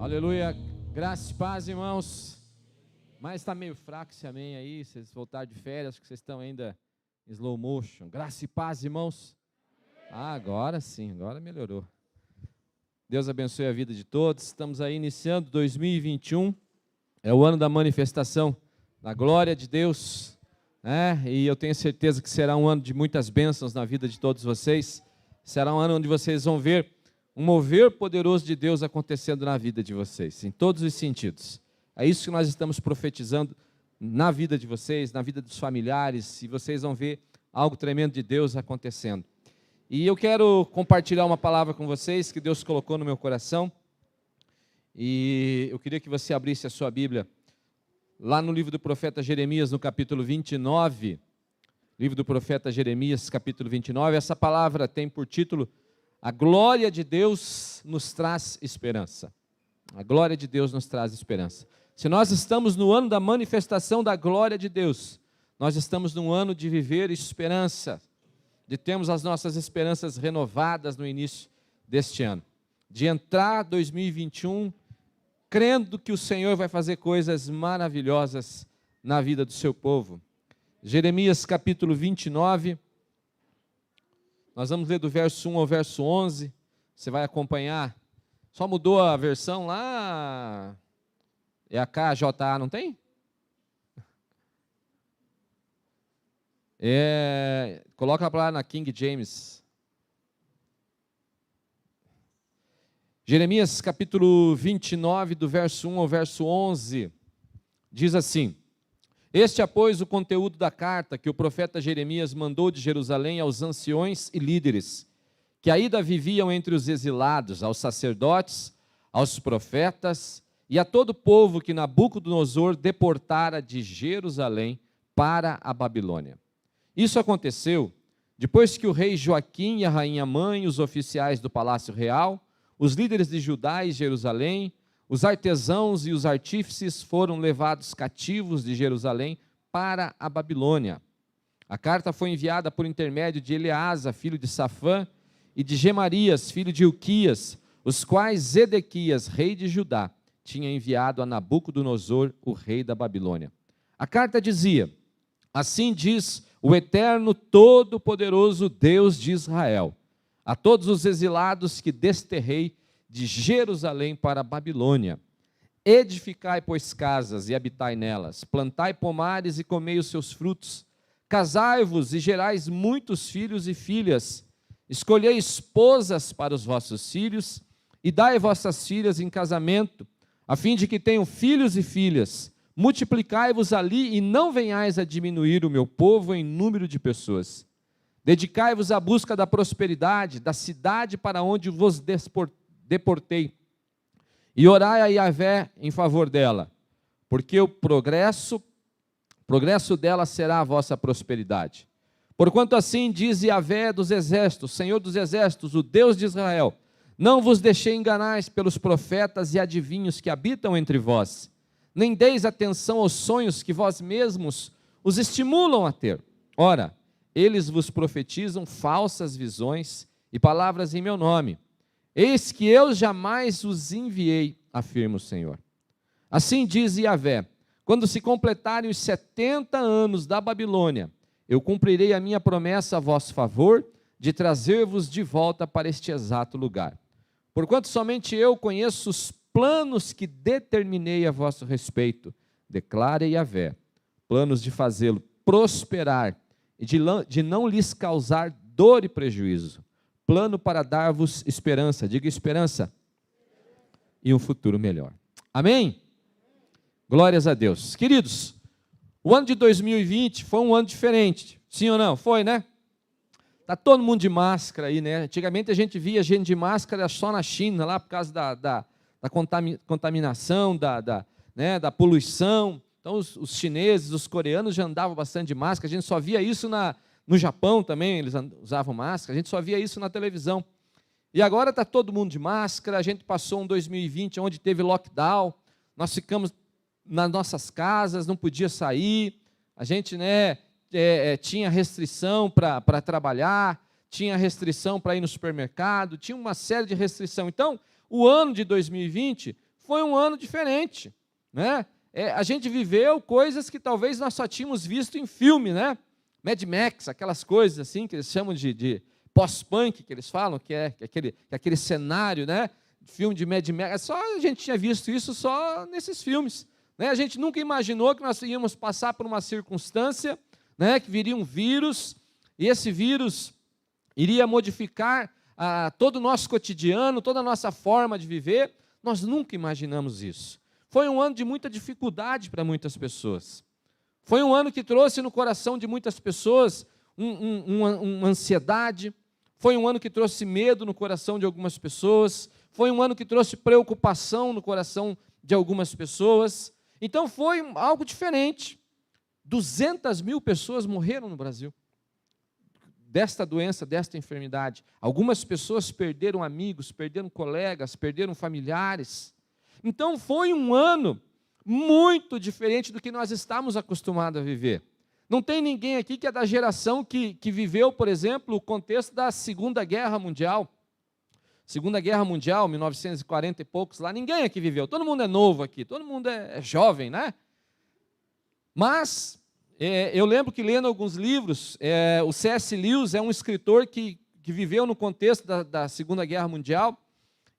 Aleluia, graça e paz, irmãos. Mas está meio fraco esse amém aí, vocês voltaram de férias, acho que vocês estão ainda em slow motion. Graça e paz, irmãos. Agora sim, agora melhorou. Deus abençoe a vida de todos. Estamos aí iniciando 2021, é o ano da manifestação da glória de Deus, né? E eu tenho certeza que será um ano de muitas bênçãos na vida de todos vocês. Será um ano onde vocês vão ver um mover poderoso de Deus acontecendo na vida de vocês, em todos os sentidos. É isso que nós estamos profetizando na vida de vocês, na vida dos familiares, e vocês vão ver algo tremendo de Deus acontecendo. E eu quero compartilhar uma palavra com vocês que Deus colocou no meu coração, e eu queria que você abrisse a sua Bíblia, lá no livro do profeta Jeremias, no capítulo 29, livro do profeta Jeremias, capítulo 29, essa palavra tem por título: a glória de Deus nos traz esperança. A glória de Deus nos traz esperança. Se nós estamos no ano da manifestação da glória de Deus, nós estamos num ano de viver esperança, de termos as nossas esperanças renovadas no início deste ano, de entrar 2021 crendo que o Senhor vai fazer coisas maravilhosas na vida do seu povo. Jeremias capítulo 29, nós vamos ler do verso 1 ao verso 11, você vai acompanhar. Só mudou a versão lá, é a KJA, não tem? Coloca lá na King James. Jeremias capítulo 29, do verso 1 ao verso 11, diz assim: este é, pois, o conteúdo da carta que o profeta Jeremias mandou de Jerusalém aos anciões e líderes, que ainda viviam entre os exilados, aos sacerdotes, aos profetas e a todo o povo que Nabucodonosor deportara de Jerusalém para a Babilônia. Isso aconteceu depois que o rei Joaquim e a rainha mãe, os oficiais do palácio real, os líderes de Judá e Jerusalém, os artesãos e os artífices foram levados cativos de Jerusalém para a Babilônia. A carta foi enviada por intermédio de Eleasa, filho de Safã, e de Gemarias, filho de Ilquias, os quais Zedequias, rei de Judá, tinha enviado a Nabucodonosor, o rei da Babilônia. A carta dizia: assim diz o eterno, todo-poderoso Deus de Israel, a todos os exilados que desterrei de Jerusalém para a Babilônia: edificai, pois, casas e habitai nelas, plantai pomares e comei os seus frutos, casai-vos e gerais muitos filhos e filhas, escolhei esposas para os vossos filhos e dai vossas filhas em casamento, a fim de que tenham filhos e filhas, multiplicai-vos ali e não venhais a diminuir o meu povo em número de pessoas. Dedicai-vos à busca da prosperidade, da cidade para onde vos deportei, e orai a Yahvé em favor dela, porque o progresso dela será a vossa prosperidade. Porquanto assim diz Yahvé dos exércitos, Senhor dos exércitos, o Deus de Israel: não vos deixei enganais pelos profetas e adivinhos que habitam entre vós, nem deis atenção aos sonhos que vós mesmos os estimulam a ter. Ora, eles vos profetizam falsas visões e palavras em meu nome. Eis que eu jamais os enviei, afirma o Senhor. Assim diz Yahvé: quando se completarem os 70 anos da Babilônia, eu cumprirei a minha promessa a vosso favor, de trazer-vos de volta para este exato lugar. Porquanto somente eu conheço os planos que determinei a vosso respeito, declara Yahvé, planos de fazê-lo prosperar e de não lhes causar dor e prejuízo, plano para dar-vos esperança, diga esperança, e um futuro melhor. Amém? Glórias a Deus. Queridos, o ano de 2020 foi um ano diferente, sim ou não? Foi, né? Está todo mundo de máscara aí, né? Antigamente a gente via gente de máscara só na China, lá por causa da contaminação, da poluição. Então os chineses, os coreanos já andavam bastante de máscara, a gente só via isso no Japão também, eles usavam máscara, a gente só via isso na televisão. E agora está todo mundo de máscara, a gente passou um 2020 onde teve lockdown, nós ficamos nas nossas casas, não podia sair, a gente tinha restrição para trabalhar, tinha restrição para ir no supermercado, tinha uma série de restrições. Então, o ano de 2020 foi um ano diferente, né? A gente viveu coisas que talvez nós só tínhamos visto em filme, né? Mad Max, aquelas coisas assim que eles chamam de pós-punk, que eles falam, que é aquele cenário, né? Filme de Mad Max. Só a gente tinha visto isso só nesses filmes, né? A gente nunca imaginou que nós íamos passar por uma circunstância, né? Que viria um vírus, e esse vírus iria modificar todo o nosso cotidiano, toda a nossa forma de viver. Nós nunca imaginamos isso. Foi um ano de muita dificuldade para muitas pessoas. Foi um ano que trouxe no coração de muitas pessoas uma ansiedade. Foi um ano que trouxe medo no coração de algumas pessoas. Foi um ano que trouxe preocupação no coração de algumas pessoas. Então foi algo diferente. 200 mil pessoas morreram no Brasil desta doença, desta enfermidade. Algumas pessoas perderam amigos, perderam colegas, perderam familiares. Então foi um ano muito diferente do que nós estamos acostumados a viver. Não tem ninguém aqui que é da geração que viveu, por exemplo, o contexto da Segunda Guerra Mundial. Segunda Guerra Mundial, 1940 e poucos lá, ninguém aqui viveu. Todo mundo é novo aqui, todo mundo é jovem, né? Mas eu lembro que lendo alguns livros, o C.S. Lewis é um escritor que viveu no contexto da Segunda Guerra Mundial.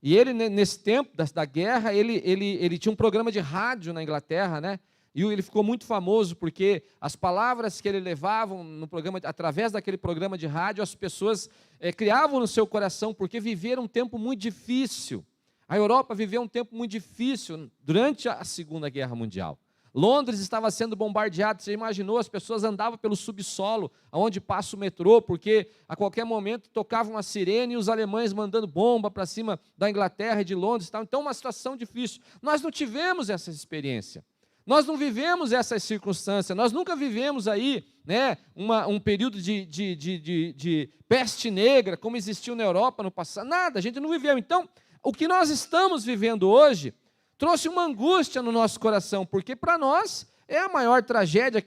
E ele, nesse tempo da guerra, ele tinha um programa de rádio na Inglaterra, né? E ele ficou muito famoso porque as palavras que ele levava no programa, através daquele programa de rádio, as pessoas criavam no seu coração, porque viveram um tempo muito difícil. A Europa viveu um tempo muito difícil durante a Segunda Guerra Mundial. Londres estava sendo bombardeado, você imaginou, as pessoas andavam pelo subsolo, onde passa o metrô, porque a qualquer momento tocava uma sirene e os alemães mandando bomba para cima da Inglaterra e de Londres. Então, uma situação difícil. Nós não tivemos essa experiência, nós não vivemos essa circunstância, nós nunca vivemos aí, né, um período de peste negra, como existiu na Europa no passado, nada, a gente não viveu. Então, o que nós estamos vivendo hoje trouxe uma angústia no nosso coração, porque para nós é a maior tragédia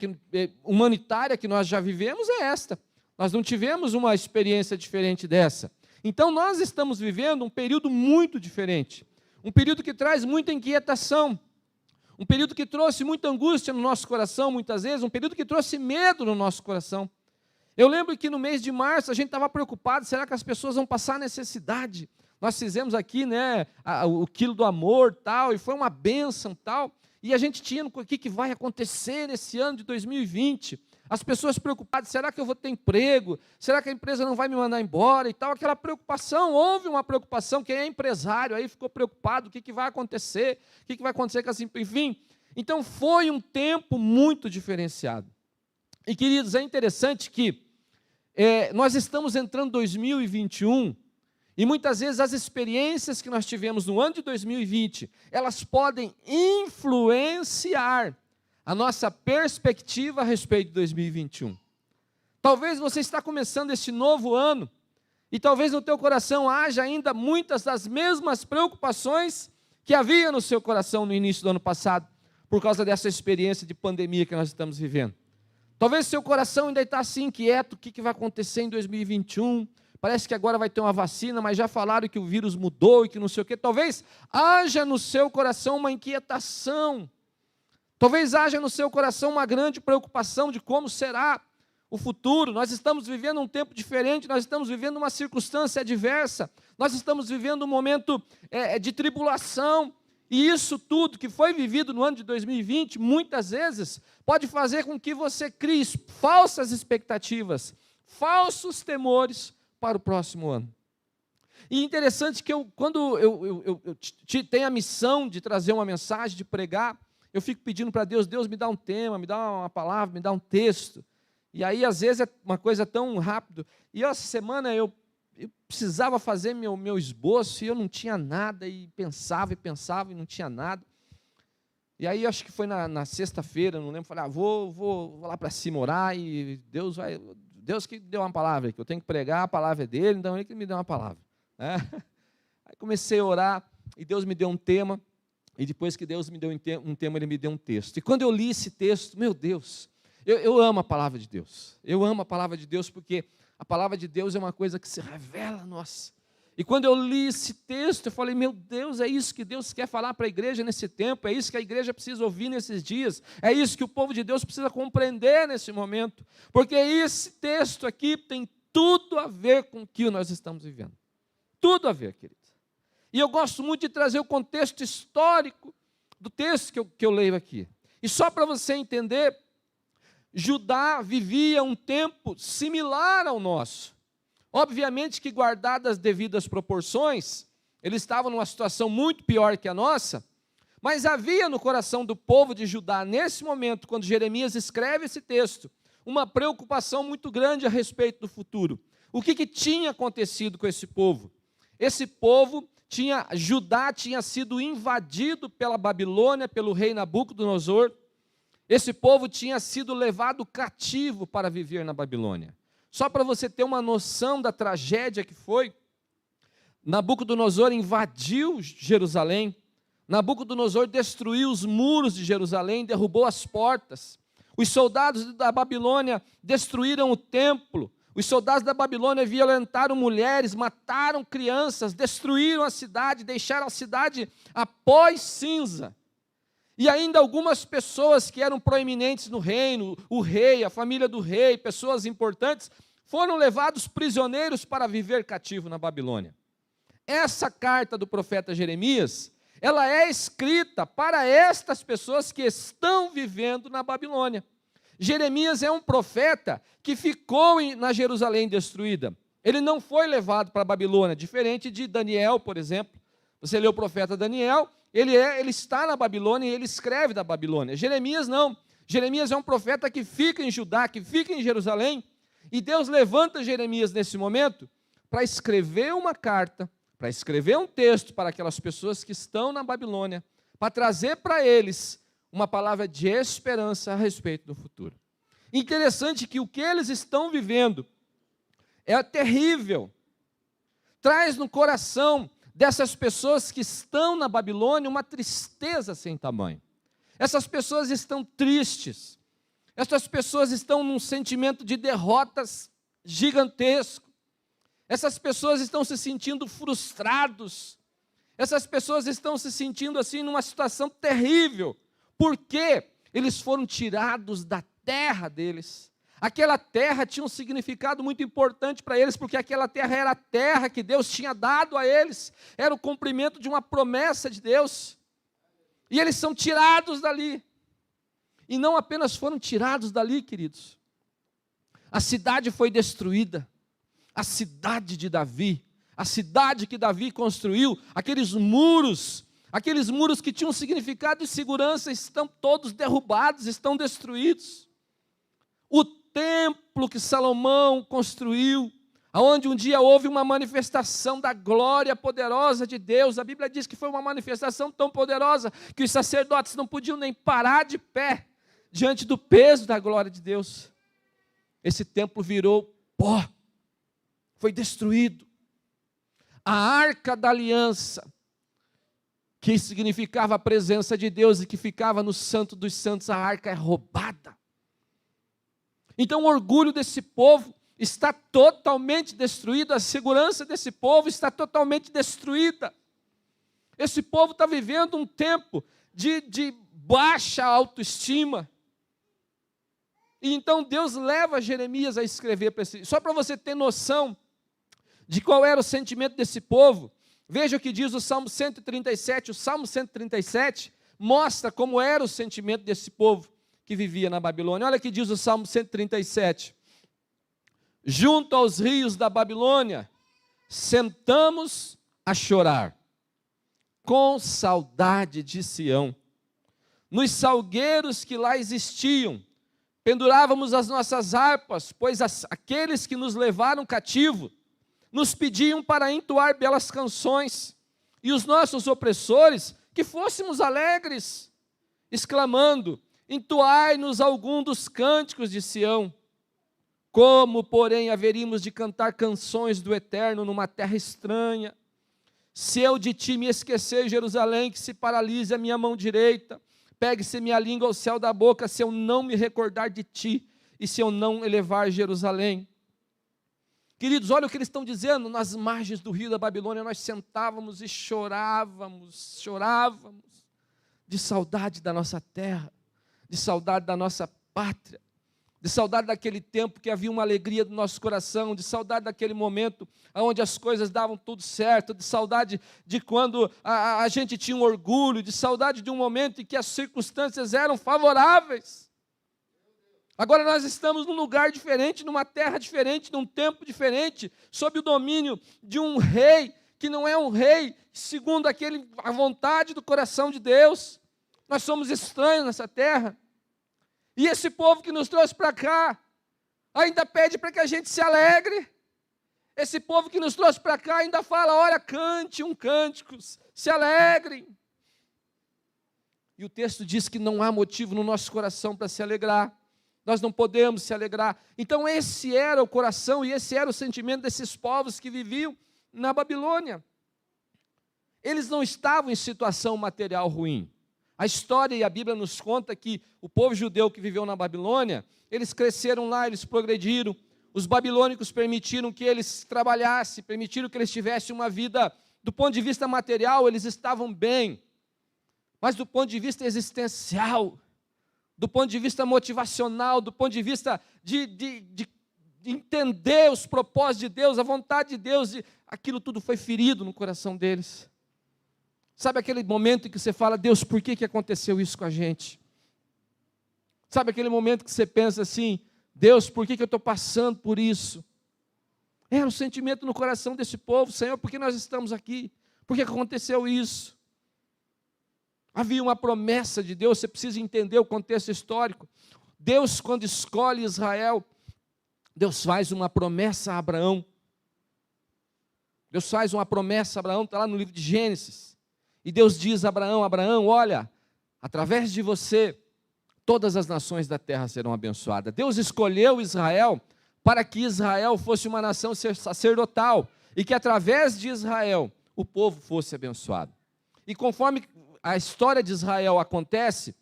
humanitária que nós já vivemos é esta. Nós não tivemos uma experiência diferente dessa. Então nós estamos vivendo um período muito diferente, um período que traz muita inquietação, um período que trouxe muita angústia no nosso coração, muitas vezes, um período que trouxe medo no nosso coração. Eu lembro que no mês de março a gente estava preocupado, será que as pessoas vão passar necessidade? Nós fizemos aqui, né, o quilo do amor, tal, e foi uma bênção, tal, e a gente tinha o que vai acontecer nesse ano de 2020. As pessoas preocupadas, será que eu vou ter emprego? Será que a empresa não vai me mandar embora e tal? Aquela preocupação, houve uma preocupação, quem é empresário aí ficou preocupado, o que vai acontecer? O que vai acontecer com as empresas? Enfim, então foi um tempo muito diferenciado. E, queridos, é interessante que nós estamos entrando em 2021, e muitas vezes as experiências que nós tivemos no ano de 2020, elas podem influenciar a nossa perspectiva a respeito de 2021. Talvez você está começando este novo ano, e talvez no teu coração haja ainda muitas das mesmas preocupações que havia no seu coração no início do ano passado, por causa dessa experiência de pandemia que nós estamos vivendo. Talvez seu coração ainda está assim inquieto, o que vai acontecer em 2021, parece que agora vai ter uma vacina, mas já falaram que o vírus mudou e que não sei o quê. Talvez haja no seu coração uma inquietação, talvez haja no seu coração uma grande preocupação de como será o futuro. Nós estamos vivendo um tempo diferente, nós estamos vivendo uma circunstância adversa, nós estamos vivendo um momento de tribulação, e isso tudo que foi vivido no ano de 2020, muitas vezes, pode fazer com que você crie falsas expectativas, falsos temores para o próximo ano. E interessante que quando eu tenho a missão de trazer uma mensagem, de pregar, eu fico pedindo para Deus, Deus me dá um tema, me dá uma palavra, me dá um texto. E aí, às vezes, é uma coisa tão rápido. E essa semana eu precisava fazer meu esboço e eu não tinha nada, e pensava e não tinha nada. E aí, acho que foi na sexta-feira, não lembro, falei, vou lá para cima orar, e Deus que deu uma palavra, que eu tenho que pregar, a palavra é dele, então ele que me deu uma palavra. Né? Aí comecei a orar, e Deus me deu um tema, e depois que Deus me deu um tema, Ele me deu um texto. E quando eu li esse texto, meu Deus, eu amo a palavra de Deus. Eu amo a palavra de Deus porque a palavra de Deus é uma coisa que se revela a nós. E quando eu li esse texto, eu falei, meu Deus, é isso que Deus quer falar para a igreja nesse tempo, é isso que a igreja precisa ouvir nesses dias, é isso que o povo de Deus precisa compreender nesse momento, porque esse texto aqui tem tudo a ver com o que nós estamos vivendo. Tudo a ver, queridos. E eu gosto muito de trazer o contexto histórico do texto que eu leio aqui. E só para você entender, Judá vivia um tempo similar ao nosso. Obviamente que, guardadas as devidas proporções, eles estavam numa situação muito pior que a nossa, mas havia no coração do povo de Judá, nesse momento, quando Jeremias escreve esse texto, uma preocupação muito grande a respeito do futuro. O que tinha acontecido com esse povo? Esse povo, Judá tinha sido invadido pela Babilônia, pelo rei Nabucodonosor. Esse povo tinha sido levado cativo para viver na Babilônia. Só para você ter uma noção da tragédia que foi, Nabucodonosor invadiu Jerusalém, Nabucodonosor destruiu os muros de Jerusalém, derrubou as portas. Os soldados da Babilônia destruíram o templo. Os soldados da Babilônia violentaram mulheres, mataram crianças, destruíram a cidade, deixaram a cidade a pó e cinza. E ainda algumas pessoas que eram proeminentes no reino, o rei, a família do rei, pessoas importantes, foram levados prisioneiros para viver cativo na Babilônia. Essa carta do profeta Jeremias, ela é escrita para estas pessoas que estão vivendo na Babilônia. Jeremias é um profeta que ficou na Jerusalém destruída. Ele não foi levado para a Babilônia, diferente de Daniel, por exemplo. Você lê o profeta Daniel, ele está na Babilônia e ele escreve da Babilônia. Jeremias não. Jeremias é um profeta que fica em Judá, que fica em Jerusalém, e Deus levanta Jeremias nesse momento para escrever uma carta, para escrever um texto para aquelas pessoas que estão na Babilônia, para trazer para eles uma palavra de esperança a respeito do futuro. Interessante que o que eles estão vivendo é terrível. Traz no coração dessas pessoas que estão na Babilônia uma tristeza sem tamanho. Essas pessoas estão tristes. Essas pessoas estão num sentimento de derrotas gigantesco. Essas pessoas estão se sentindo frustrados. Essas pessoas estão se sentindo assim numa situação terrível. Porque eles foram tirados da terra deles. Aquela terra tinha um significado muito importante para eles, porque aquela terra era a terra que Deus tinha dado a eles. Era o cumprimento de uma promessa de Deus. E eles são tirados dali. E não apenas foram tirados dali, queridos. A cidade foi destruída. A cidade de Davi, a cidade que Davi construiu, aqueles muros que tinham um significado de segurança, estão todos derrubados, estão destruídos. O templo que Salomão construiu, onde um dia houve uma manifestação da glória poderosa de Deus, a Bíblia diz que foi uma manifestação tão poderosa, que os sacerdotes não podiam nem parar de pé, diante do peso da glória de Deus. Esse templo virou pó, foi destruído. A arca da aliança, que significava a presença de Deus e que ficava no Santo dos Santos, a arca é roubada. Então o orgulho desse povo está totalmente destruído, a segurança desse povo está totalmente destruída. Esse povo está vivendo um tempo de baixa autoestima. E então Deus leva Jeremias a escrever para esse, só para você ter noção de qual era o sentimento desse povo. Veja o que diz o Salmo 137. O Salmo 137 mostra como era o sentimento desse povo que vivia na Babilônia. Olha o que diz o Salmo 137. Junto aos rios da Babilônia, sentamos a chorar, com saudade de Sião. Nos salgueiros que lá existiam, pendurávamos as nossas harpas, pois aqueles que nos levaram cativo nos pediam para entoar belas canções, e os nossos opressores que fôssemos alegres, exclamando: entoai-nos algum dos cânticos de Sião. Como, porém, haveríamos de cantar canções do Eterno numa terra estranha? Se eu de ti me esquecer, Jerusalém, que se paralise a minha mão direita, pegue-se minha língua ao céu da boca, se eu não me recordar de ti, e se eu não elevar Jerusalém. Queridos, olha o que eles estão dizendo, nas margens do rio da Babilônia, nós sentávamos e chorávamos de saudade da nossa terra, de saudade da nossa pátria, de saudade daquele tempo que havia uma alegria no nosso coração, de saudade daquele momento onde as coisas davam tudo certo, de saudade de quando a gente tinha um orgulho, de saudade de um momento em que as circunstâncias eram favoráveis. Agora nós estamos num lugar diferente, numa terra diferente, num tempo diferente, sob o domínio de um rei, que não é um rei segundo a vontade do coração de Deus. Nós somos estranhos nessa terra. E esse povo que nos trouxe para cá, ainda pede para que a gente se alegre. Esse povo que nos trouxe para cá ainda fala, olha, cante cânticos, se alegrem. E o texto diz que não há motivo no nosso coração para se alegrar. Nós não podemos se alegrar. Então esse era o coração e esse era o sentimento desses povos que viviam na Babilônia. Eles não estavam em situação material ruim. A história e a Bíblia nos conta que o povo judeu que viveu na Babilônia, eles cresceram lá, eles progrediram. Os babilônicos permitiram que eles trabalhassem, permitiram que eles tivessem uma vida, do ponto de vista material, eles estavam bem. Mas do ponto de vista existencial, do ponto de vista motivacional, do ponto de vista de entender os propósitos de Deus, a vontade de Deus, aquilo tudo foi ferido no coração deles. Sabe aquele momento em que você fala, Deus, por que aconteceu isso com a gente? Sabe aquele momento que você pensa assim, Deus, por que eu estou passando por isso? Era um sentimento no coração desse povo, Senhor, por que nós estamos aqui? Por que aconteceu isso? Havia uma promessa de Deus, você precisa entender o contexto histórico. Deus, quando escolhe Israel, Deus faz uma promessa a Abraão. Deus faz uma promessa a Abraão, está lá no livro de Gênesis. E Deus diz a Abraão, Abraão, olha, através de você, todas as nações da terra serão abençoadas. Deus escolheu Israel para que Israel fosse uma nação sacerdotal e que através de Israel o povo fosse abençoado. E conforme a história de Israel acontece,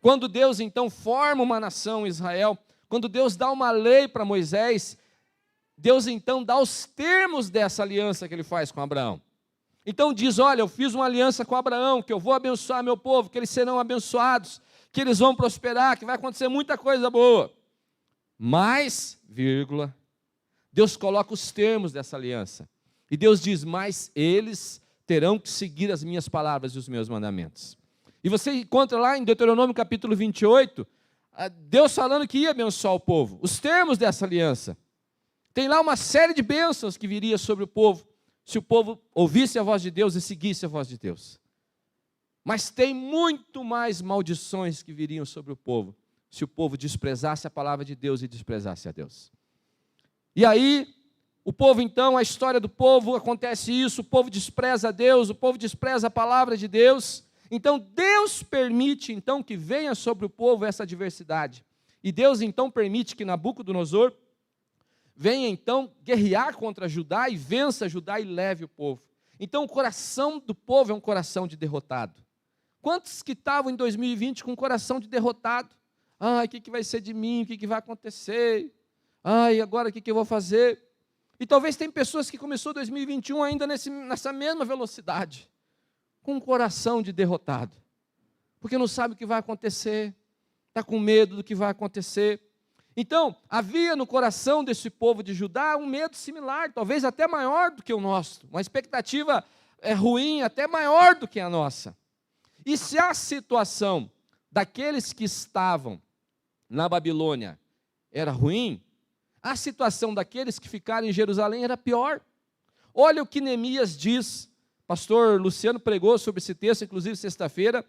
quando Deus então forma uma nação Israel, quando Deus dá uma lei para Moisés, Deus então dá os termos dessa aliança que ele faz com Abraão. Então diz, olha, eu fiz uma aliança com Abraão, que eu vou abençoar meu povo, que eles serão abençoados, que eles vão prosperar, que vai acontecer muita coisa boa. Mas, vírgula, Deus coloca os termos dessa aliança. E Deus diz, mas eles terão que seguir as minhas palavras e os meus mandamentos. E você encontra lá em Deuteronômio capítulo 28, Deus falando que ia abençoar o povo. Os termos dessa aliança. Tem lá uma série de bênçãos que viria sobre o povo, se o povo ouvisse a voz de Deus e seguisse a voz de Deus. Mas tem muito mais maldições que viriam sobre o povo, se o povo desprezasse a palavra de Deus e desprezasse a Deus. E aí, o povo então, a história do povo, acontece isso, o povo despreza a Deus, o povo despreza a palavra de Deus. Então Deus permite então que venha sobre o povo essa adversidade. E Deus então permite que Nabucodonosor venha então guerrear contra Judá e vença Judá e leve o povo. Então o coração do povo é um coração de derrotado. Quantos que estavam em 2020 com um coração de derrotado? Ai, o que vai ser de mim? O que vai acontecer? Ai, agora o que eu vou fazer? E talvez tem pessoas que começou 2021 ainda nessa mesma velocidade, com um coração de derrotado, porque não sabe o que vai acontecer, está com medo do que vai acontecer. Então, havia no coração desse povo de Judá um medo similar, talvez até maior do que o nosso, uma expectativa ruim, até maior do que a nossa. E se a situação daqueles que estavam na Babilônia era ruim, a situação daqueles que ficaram em Jerusalém era pior. Olha o que Neemias diz. Pastor Luciano pregou sobre esse texto, inclusive sexta-feira,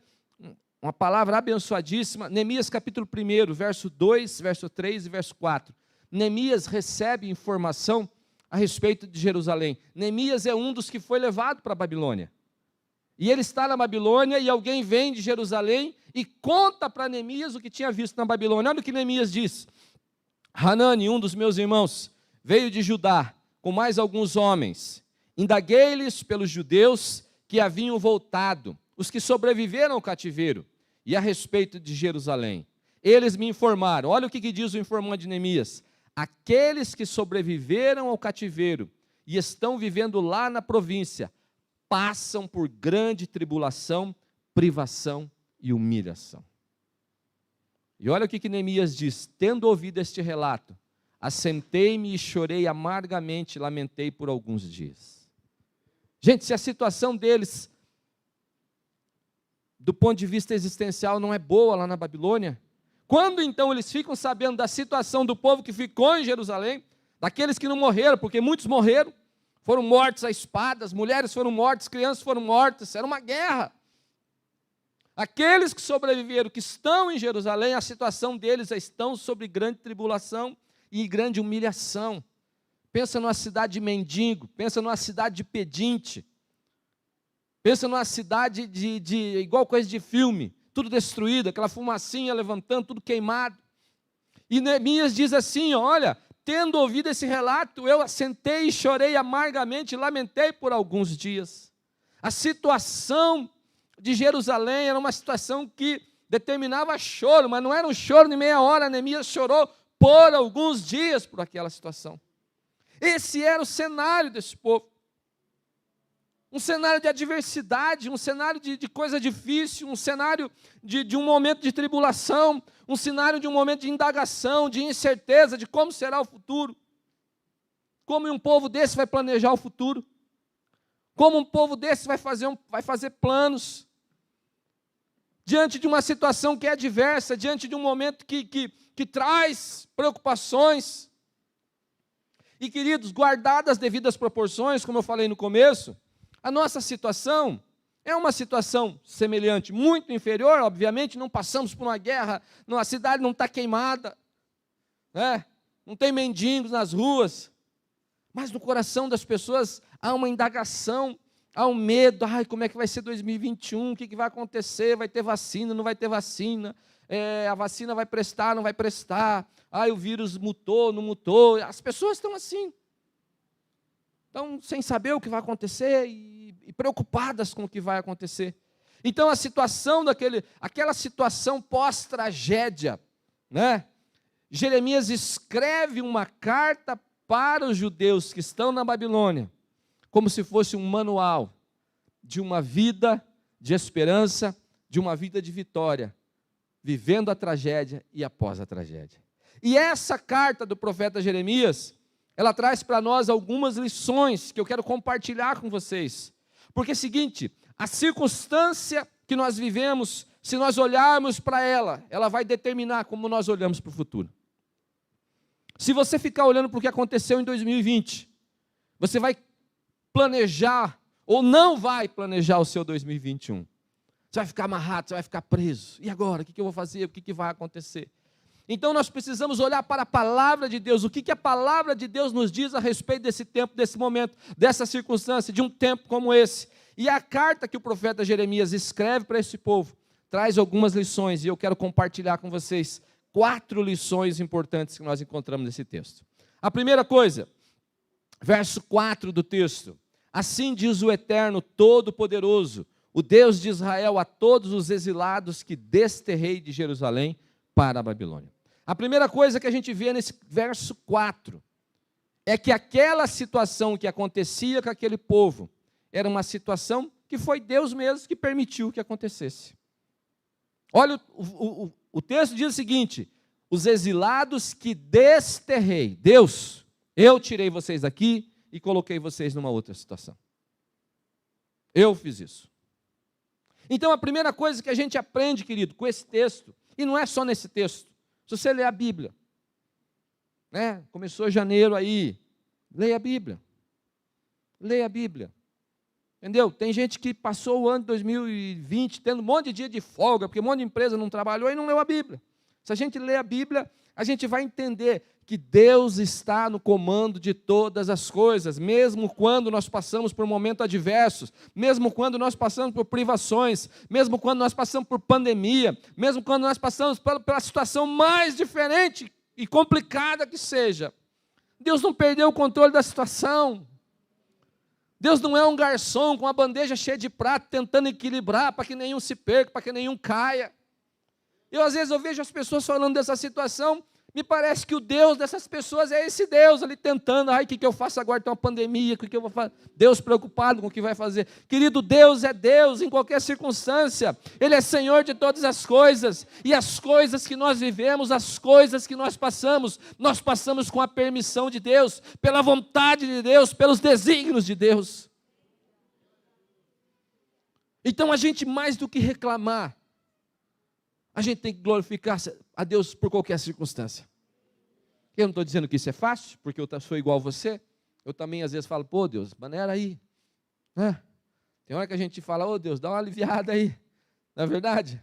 uma palavra abençoadíssima. Neemias capítulo 1, verso 2, verso 3 e verso 4. Neemias recebe informação a respeito de Jerusalém. Neemias é um dos que foi levado para a Babilônia. E ele está na Babilônia e alguém vem de Jerusalém e conta para Neemias o que tinha visto na Babilônia. Olha o que Neemias diz. Hanani, um dos meus irmãos, veio de Judá com mais alguns homens. Indaguei-lhes pelos judeus que haviam voltado, os que sobreviveram ao cativeiro, e a respeito de Jerusalém. Eles me informaram, olha o que diz o informante de Neemias: aqueles que sobreviveram ao cativeiro e estão vivendo lá na província, passam por grande tribulação, privação e humilhação. E olha o que Neemias diz: tendo ouvido este relato, assentei-me e chorei amargamente, lamentei por alguns dias. Gente, se a situação deles, do ponto de vista existencial, não é boa lá na Babilônia, quando então eles ficam sabendo da situação do povo que ficou em Jerusalém, daqueles que não morreram, porque muitos morreram, foram mortos a espadas, mulheres foram mortas, crianças foram mortas, era uma guerra. Aqueles que sobreviveram, que estão em Jerusalém, a situação deles estão sob grande tribulação e grande humilhação. Pensa numa cidade de mendigo, pensa numa cidade de pedinte, pensa numa cidade igual coisa de filme, tudo destruído, aquela fumacinha levantando, tudo queimado. E Neemias diz assim, olha, tendo ouvido esse relato, eu assentei e chorei amargamente, lamentei por alguns dias. A situação de Jerusalém era uma situação que determinava choro, mas não era um choro de meia hora. Neemias chorou por alguns dias por aquela situação. Esse era o cenário desse povo. Um cenário de adversidade, um cenário de coisa difícil, um cenário de um momento de tribulação, um cenário de um momento de indagação, de incerteza, de como será o futuro. Como um povo desse vai planejar o futuro? Como um povo desse vai fazer planos? Diante de uma situação que é adversa, diante de um momento que traz preocupações. E, queridos, guardadas as devidas proporções, como eu falei no começo, a nossa situação é uma situação semelhante, muito inferior, obviamente, não passamos por uma guerra, a cidade não está queimada, né? Não tem mendigos nas ruas, mas no coração das pessoas há uma indagação, há um medo. Ai, como é que vai ser 2021, o que vai acontecer, vai ter vacina, não vai ter vacina, a vacina vai prestar, não vai prestar, ai, o vírus mutou, não mutou, as pessoas estão assim. Estão sem saber o que vai acontecer e preocupadas com o que vai acontecer. Então a situação aquela situação pós-tragédia, né? Jeremias escreve uma carta para os judeus que estão na Babilônia, como se fosse um manual de uma vida de esperança, de uma vida de vitória, vivendo a tragédia e após a tragédia. E essa carta do profeta Jeremias, ela traz para nós algumas lições que eu quero compartilhar com vocês. Porque é o seguinte, a circunstância que nós vivemos, se nós olharmos para ela vai determinar como nós olhamos para o futuro. Se você ficar olhando para o que aconteceu em 2020, você vai planejar ou não vai planejar o seu 2021. Você vai ficar amarrado, você vai ficar preso. E agora? O que eu vou fazer? O que vai acontecer? Então nós precisamos olhar para a palavra de Deus, o que a palavra de Deus nos diz a respeito desse tempo, desse momento, dessa circunstância, de um tempo como esse. E a carta que o profeta Jeremias escreve para esse povo, traz algumas lições, e eu quero compartilhar com vocês 4 lições importantes que nós encontramos nesse texto. A primeira coisa, verso 4 do texto: assim diz o Eterno Todo-Poderoso, o Deus de Israel, a todos os exilados que desterrei de Jerusalém para a Babilônia. A primeira coisa que a gente vê nesse verso 4 é que aquela situação que acontecia com aquele povo era uma situação que foi Deus mesmo que permitiu que acontecesse. Olha, o texto diz o seguinte: os exilados que desterrei, Deus, eu tirei vocês daqui e coloquei vocês numa outra situação. Eu fiz isso. Então a primeira coisa que a gente aprende, querido, com esse texto, e não é só nesse texto, se você ler a Bíblia, né? Começou janeiro aí, leia a Bíblia, entendeu? Tem gente que passou o ano de 2020 tendo um monte de dia de folga, porque um monte de empresa não trabalhou e não leu a Bíblia. Se a gente ler a Bíblia, a gente vai entender que Deus está no comando de todas as coisas, mesmo quando nós passamos por momentos adversos, mesmo quando nós passamos por privações, mesmo quando nós passamos por pandemia, mesmo quando nós passamos pela situação mais diferente e complicada que seja. Deus não perdeu o controle da situação. Deus não é um garçom com uma bandeja cheia de prato, tentando equilibrar para que nenhum se perca, para que nenhum caia. Às vezes eu vejo as pessoas falando dessa situação, Me parece que o Deus dessas pessoas é esse Deus ali tentando, o que eu faço agora? Tem uma pandemia, o que eu vou fazer? Deus preocupado com o que vai fazer. Querido, Deus é Deus em qualquer circunstância. Ele é Senhor de todas as coisas. E as coisas que nós vivemos, as coisas que nós passamos com a permissão de Deus, pela vontade de Deus, pelos desígnios de Deus. Então a gente, mais do que reclamar, a gente tem que glorificar a Deus por qualquer circunstância. Eu não estou dizendo que isso é fácil, porque eu sou igual a você. Eu também às vezes falo, pô Deus, maneira aí. Tem hora que a gente fala, ô Deus, dá uma aliviada aí. Não é verdade?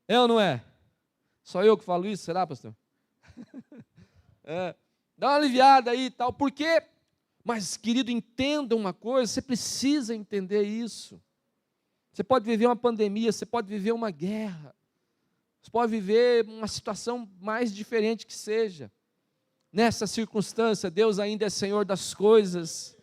É ou não é? Só eu que falo isso, será, pastor? Dá uma aliviada aí e tal. Por quê? Mas, querido, entenda uma coisa, você precisa entender isso. Você pode viver uma pandemia, você pode viver uma guerra. Você pode viver uma situação mais diferente que seja. Nessa circunstância, Deus ainda é Senhor das coisas.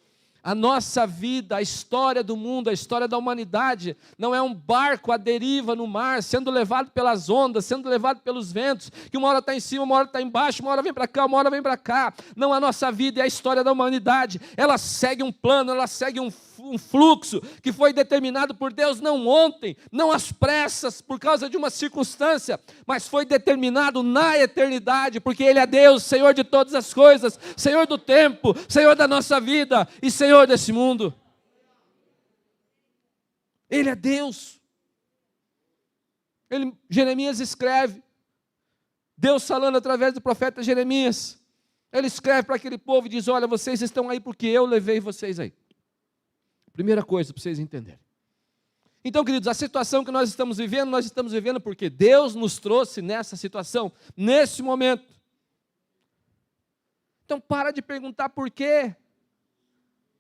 A nossa vida, a história do mundo, a história da humanidade, não é um barco à deriva no mar, sendo levado pelas ondas, sendo levado pelos ventos, que uma hora está em cima, uma hora está embaixo, uma hora vem para cá, uma hora vem para cá. Não, a nossa vida é a história da humanidade. Ela segue um plano, ela segue um fluxo que foi determinado por Deus não ontem, não às pressas, por causa de uma circunstância, mas foi determinado na eternidade, porque Ele é Deus, Senhor de todas as coisas, Senhor do tempo, Senhor da nossa vida e Senhor desse mundo. Ele é Deus. Jeremias escreve, Deus falando através do profeta Jeremias, ele escreve para aquele povo e diz, olha, vocês estão aí porque eu levei vocês aí. Primeira coisa para vocês entenderem. Então, queridos, a situação que nós estamos vivendo porque Deus nos trouxe nessa situação, nesse momento. Então, para de perguntar por quê.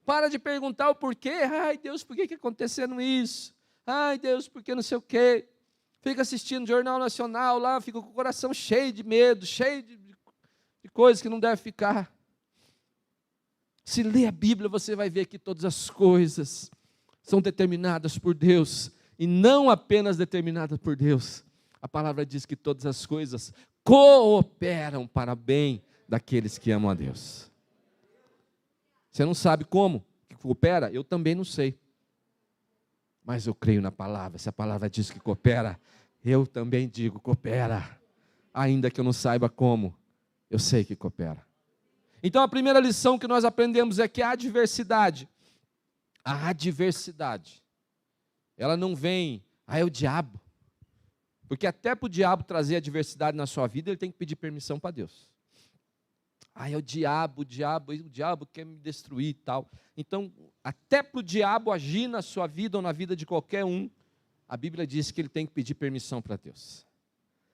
Para de perguntar o porquê. Ai, Deus, por que está acontecendo isso? Ai, Deus, por que não sei o quê? Fica assistindo o Jornal Nacional lá, fica com o coração cheio de medo, cheio de coisas que não deve ficar. Se ler a Bíblia, você vai ver que todas as coisas são determinadas por Deus, e não apenas determinadas por Deus. A palavra diz que todas as coisas cooperam para o bem daqueles que amam a Deus. Você não sabe como que coopera? Eu também não sei. Mas eu creio na palavra. Se a palavra diz que coopera, eu também digo coopera. Ainda que eu não saiba como, eu sei que coopera. Então a primeira lição que nós aprendemos é que a adversidade, ela não vem, é o diabo. Porque até para o diabo trazer adversidade na sua vida, ele tem que pedir permissão para Deus. É o diabo quer me destruir e tal. Então, até para o diabo agir na sua vida ou na vida de qualquer um, a Bíblia diz que ele tem que pedir permissão para Deus.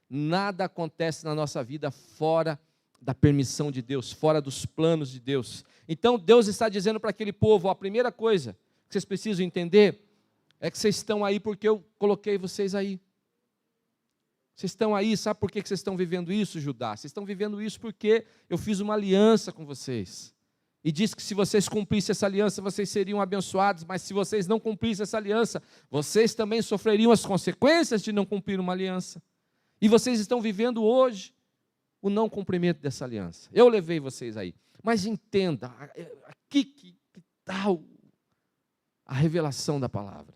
Nada acontece na nossa vida fora da permissão de Deus, fora dos planos de Deus. Então Deus está dizendo para aquele povo, a primeira coisa que vocês precisam entender, é que vocês estão aí porque eu coloquei vocês aí. Vocês estão aí, sabe por que vocês estão vivendo isso, Judá? Vocês estão vivendo isso porque eu fiz uma aliança com vocês. E disse que se vocês cumprissem essa aliança, vocês seriam abençoados, mas se vocês não cumprissem essa aliança, vocês também sofreriam as consequências de não cumprir uma aliança. E vocês estão vivendo hoje o não cumprimento dessa aliança. Eu levei vocês aí. Mas entenda, aqui que está a revelação da palavra.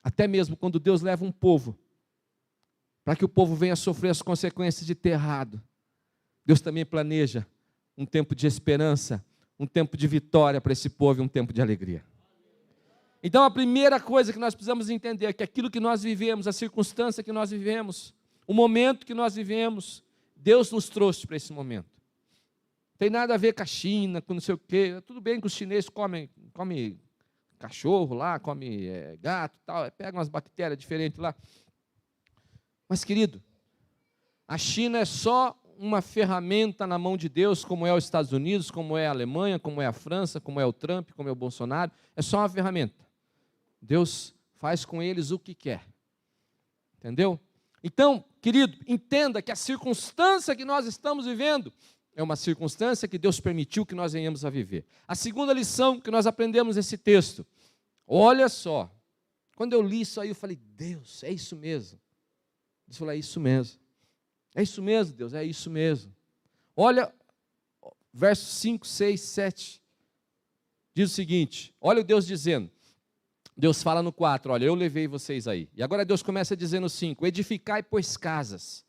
Até mesmo quando Deus leva um povo, para que o povo venha sofrer as consequências de ter errado, Deus também planeja um tempo de esperança, um tempo de vitória para esse povo e um tempo de alegria. Então a primeira coisa que nós precisamos entender é que aquilo que nós vivemos, a circunstância que nós vivemos, o momento que nós vivemos, Deus nos trouxe para esse momento. Tem nada a ver com a China, com não sei o quê. Tudo bem que os chineses comem cachorro lá, comem gato e tal, pegam umas bactérias diferentes lá. Mas, querido, a China é só uma ferramenta na mão de Deus, como é os Estados Unidos, como é a Alemanha, como é a França, como é o Trump, como é o Bolsonaro. É só uma ferramenta. Deus faz com eles o que quer. Entendeu? Então, querido, entenda que a circunstância que nós estamos vivendo é uma circunstância que Deus permitiu que nós venhamos a viver. A segunda lição que nós aprendemos nesse texto, olha só, quando eu li isso aí, eu falei, Deus, é isso mesmo. Deus falou, é isso mesmo. É isso mesmo, Deus, é isso mesmo. Olha, versos 5, 6, 7. Diz o seguinte, olha o Deus dizendo. Deus fala no 4, olha, eu levei vocês aí. E agora Deus começa a dizer no 5, edificai, pois, casas,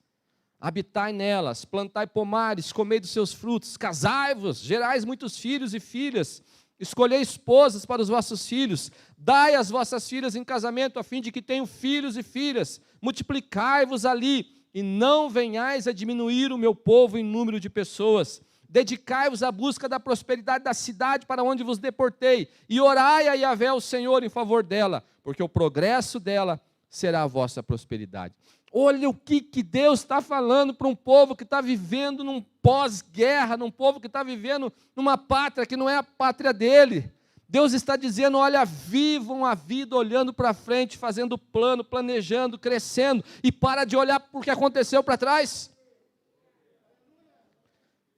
habitai nelas, plantai pomares, comei dos seus frutos, casai-vos, gerais muitos filhos e filhas, escolhei esposas para os vossos filhos, dai as vossas filhas em casamento, a fim de que tenham filhos e filhas, multiplicai-vos ali, e não venhais a diminuir o meu povo em número de pessoas. Dedicai-vos à busca da prosperidade da cidade para onde vos deportei, e orai a Yahvé, o Senhor, em favor dela, porque o progresso dela será a vossa prosperidade. Olha o que Deus está falando para um povo que está vivendo num pós-guerra, num povo que está vivendo numa pátria que não é a pátria dele. Deus está dizendo, olha, vivam a vida olhando para frente, fazendo plano, planejando, crescendo, e para de olhar para o que aconteceu para trás.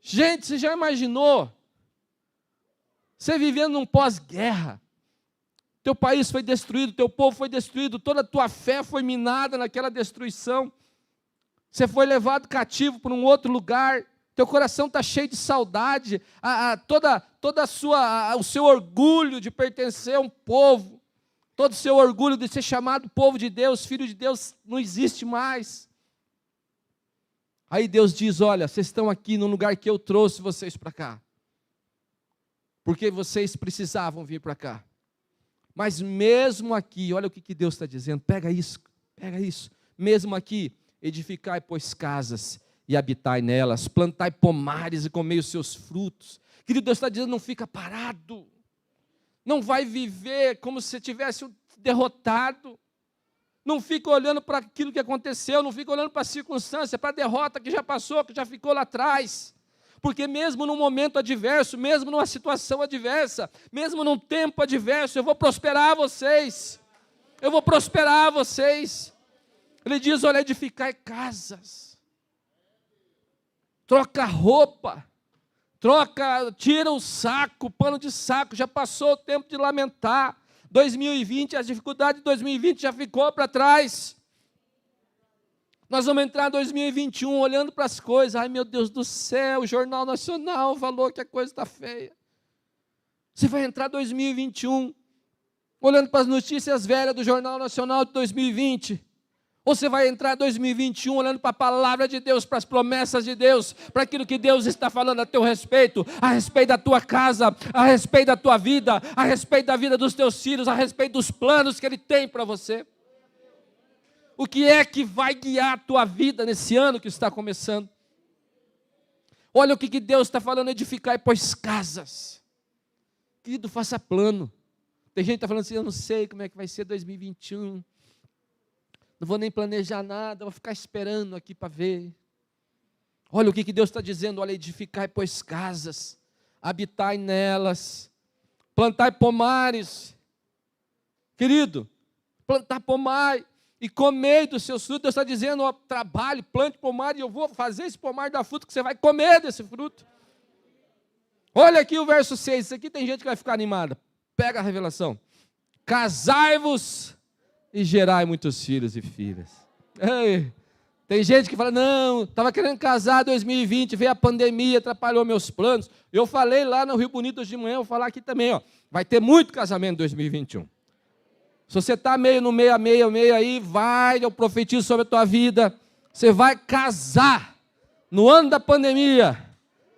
Gente, você já imaginou? Você vivendo num pós-guerra, teu país foi destruído, teu povo foi destruído, toda a tua fé foi minada naquela destruição, você foi levado cativo para um outro lugar, teu coração está cheio de saudade, o seu orgulho de pertencer a um povo, todo o seu orgulho de ser chamado povo de Deus, filho de Deus, não existe mais. Aí Deus diz, olha, vocês estão aqui no lugar que eu trouxe vocês para cá, porque vocês precisavam vir para cá. Mas mesmo aqui, olha o que Deus está dizendo, pega isso, mesmo aqui, edificai, pois, casas, e habitai nelas, plantai pomares e comei os seus frutos. Querido, Deus está dizendo, não fica parado, não vai viver como se tivesse derrotado, não fica olhando para aquilo que aconteceu, não fica olhando para a circunstância, para a derrota que já passou, que já ficou lá atrás. Porque mesmo num momento adverso, mesmo numa situação adversa, mesmo num tempo adverso, eu vou prosperar vocês. Eu vou prosperar vocês. Ele diz, olha, edificai casas. Troca roupa. Tira o saco, o pano de saco, já passou o tempo de lamentar. 2020, as dificuldades de 2020 já ficou para trás. Nós vamos entrar em 2021 olhando para as coisas. Ai, meu Deus do céu, o Jornal Nacional falou que a coisa está feia. Você vai entrar em 2021 olhando para as notícias velhas do Jornal Nacional de 2020. Ou você vai entrar em 2021 olhando para a palavra de Deus, para as promessas de Deus, para aquilo que Deus está falando a teu respeito, a respeito da tua casa, a respeito da tua vida, a respeito da vida dos teus filhos, a respeito dos planos que Ele tem para você. O que é que vai guiar a tua vida nesse ano que está começando? Olha o que Deus está falando, edificai, pois, casas. Querido, faça plano. Tem gente que está falando assim, eu não sei como é que vai ser 2021. Não vou nem planejar nada, vou ficar esperando aqui para ver. Olha o que Deus está dizendo, olha, edificai, pois, casas, habitai nelas, plantai pomares. Querido, plantar pomar e comei dos seus frutos. Deus está dizendo, ó, trabalhe, plante pomar e eu vou fazer esse pomar dar fruto que você vai comer desse fruto. Olha aqui o verso 6, isso aqui tem gente que vai ficar animada. Pega a revelação. Casai-vos e gerai muitos filhos e filhas. Ei, tem gente que fala, não, estava querendo casar em 2020, veio a pandemia, atrapalhou meus planos. Eu falei lá no Rio Bonito hoje de manhã, vou falar aqui também, ó, vai ter muito casamento em 2021. Se você está meio no meio aí, eu profetizo sobre a tua vida, você vai casar no ano da pandemia.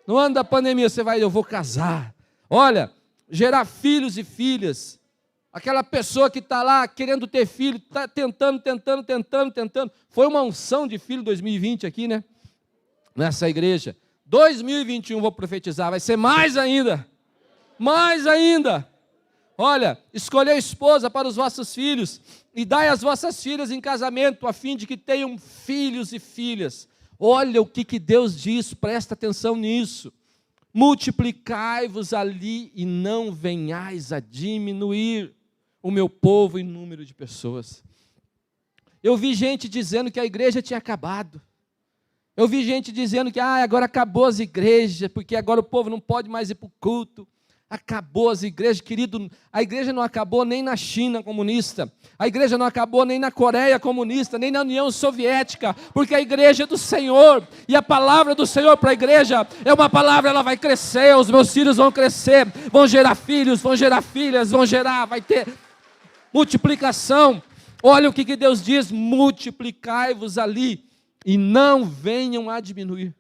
No ano da pandemia você vai, eu vou casar. Olha, gerar filhos e filhas. Aquela pessoa que está lá querendo ter filho, está tentando. Foi uma unção de filho 2020 aqui, né? Nessa igreja. 2021 vou profetizar, vai ser mais ainda. Mais ainda. Olha, escolhei esposa para os vossos filhos e dai as vossas filhas em casamento, a fim de que tenham filhos e filhas. Olha o que Deus diz, presta atenção nisso. Multiplicai-vos ali e não venhais a diminuir o meu povo em número de pessoas. Eu vi gente dizendo que a igreja tinha acabado. Eu vi gente dizendo que agora acabou as igrejas, porque agora o povo não pode mais ir para o culto. Acabou as igrejas, querido, a igreja não acabou nem na China comunista, a igreja não acabou nem na Coreia comunista, nem na União Soviética, porque a igreja é do Senhor, e a palavra do Senhor para a igreja é uma palavra, ela vai crescer, os meus filhos vão crescer, vão gerar filhos, vão gerar filhas, vai ter multiplicação. Olha o que Deus diz: multiplicai-vos ali, e não venham a diminuir.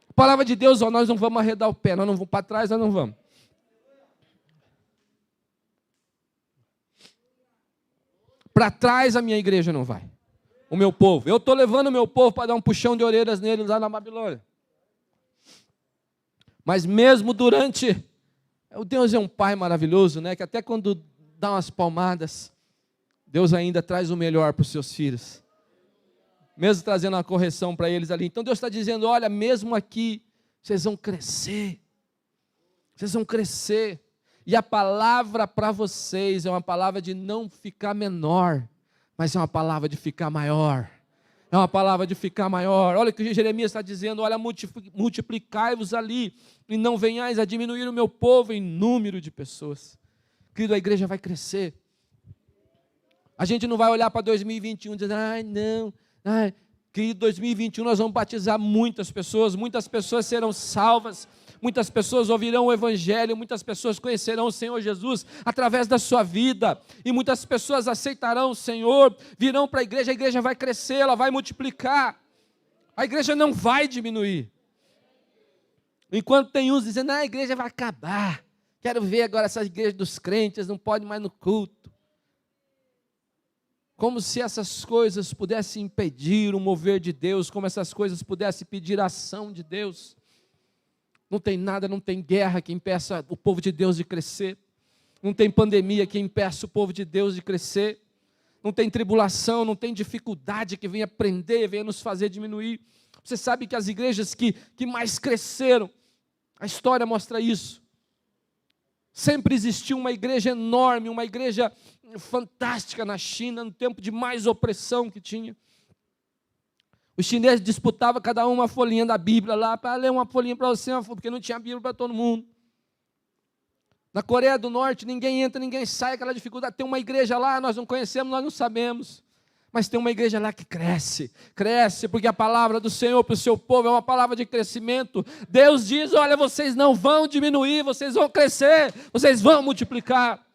A palavra de Deus, nós não vamos arredar o pé, nós não vamos para trás, nós não vamos. Para trás a minha igreja não vai. O meu povo. Eu estou levando o meu povo para dar um puxão de orelhas neles lá na Babilônia. Mas mesmo durante... O Deus é um pai maravilhoso, né? Que até quando dá umas palmadas, Deus ainda traz o melhor para os seus filhos. Mesmo trazendo uma correção para eles ali. Então Deus está dizendo, olha, mesmo aqui, vocês vão crescer. Vocês vão crescer. E a palavra para vocês é uma palavra de não ficar menor, mas é uma palavra de ficar maior. É uma palavra de ficar maior. Olha o que Jeremias está dizendo, olha, multiplicai-vos ali, e não venhais a diminuir o meu povo em número de pessoas. Querido, a igreja vai crescer. A gente não vai olhar para 2021 dizendo, não... Querido, 2021 nós vamos batizar muitas pessoas serão salvas, muitas pessoas ouvirão o Evangelho, muitas pessoas conhecerão o Senhor Jesus através da sua vida, e muitas pessoas aceitarão o Senhor, virão para a igreja vai crescer, ela vai multiplicar, a igreja não vai diminuir. Enquanto tem uns dizendo, a igreja vai acabar, quero ver agora essas igrejas dos crentes, não pode mais no culto. Como se essas coisas pudessem impedir o mover de Deus, como essas coisas pudessem pedir a ação de Deus. Não tem nada, não tem guerra que impeça o povo de Deus de crescer. Não tem pandemia que impeça o povo de Deus de crescer. Não tem tribulação, não tem dificuldade que venha prender, venha nos fazer diminuir. Você sabe que as igrejas que mais cresceram, a história mostra isso. Sempre existiu uma igreja enorme, uma igreja fantástica na China, no tempo de mais opressão que tinha. Os chineses disputavam cada um uma folhinha da Bíblia lá, para ler uma folhinha para você, porque não tinha Bíblia para todo mundo. Na Coreia do Norte, ninguém entra, ninguém sai, aquela dificuldade. Tem uma igreja lá, nós não conhecemos, nós não sabemos. Mas tem uma igreja lá que cresce, porque a palavra do Senhor para o seu povo é uma palavra de crescimento. Deus diz, olha, vocês não vão diminuir, vocês vão crescer, vocês vão multiplicar.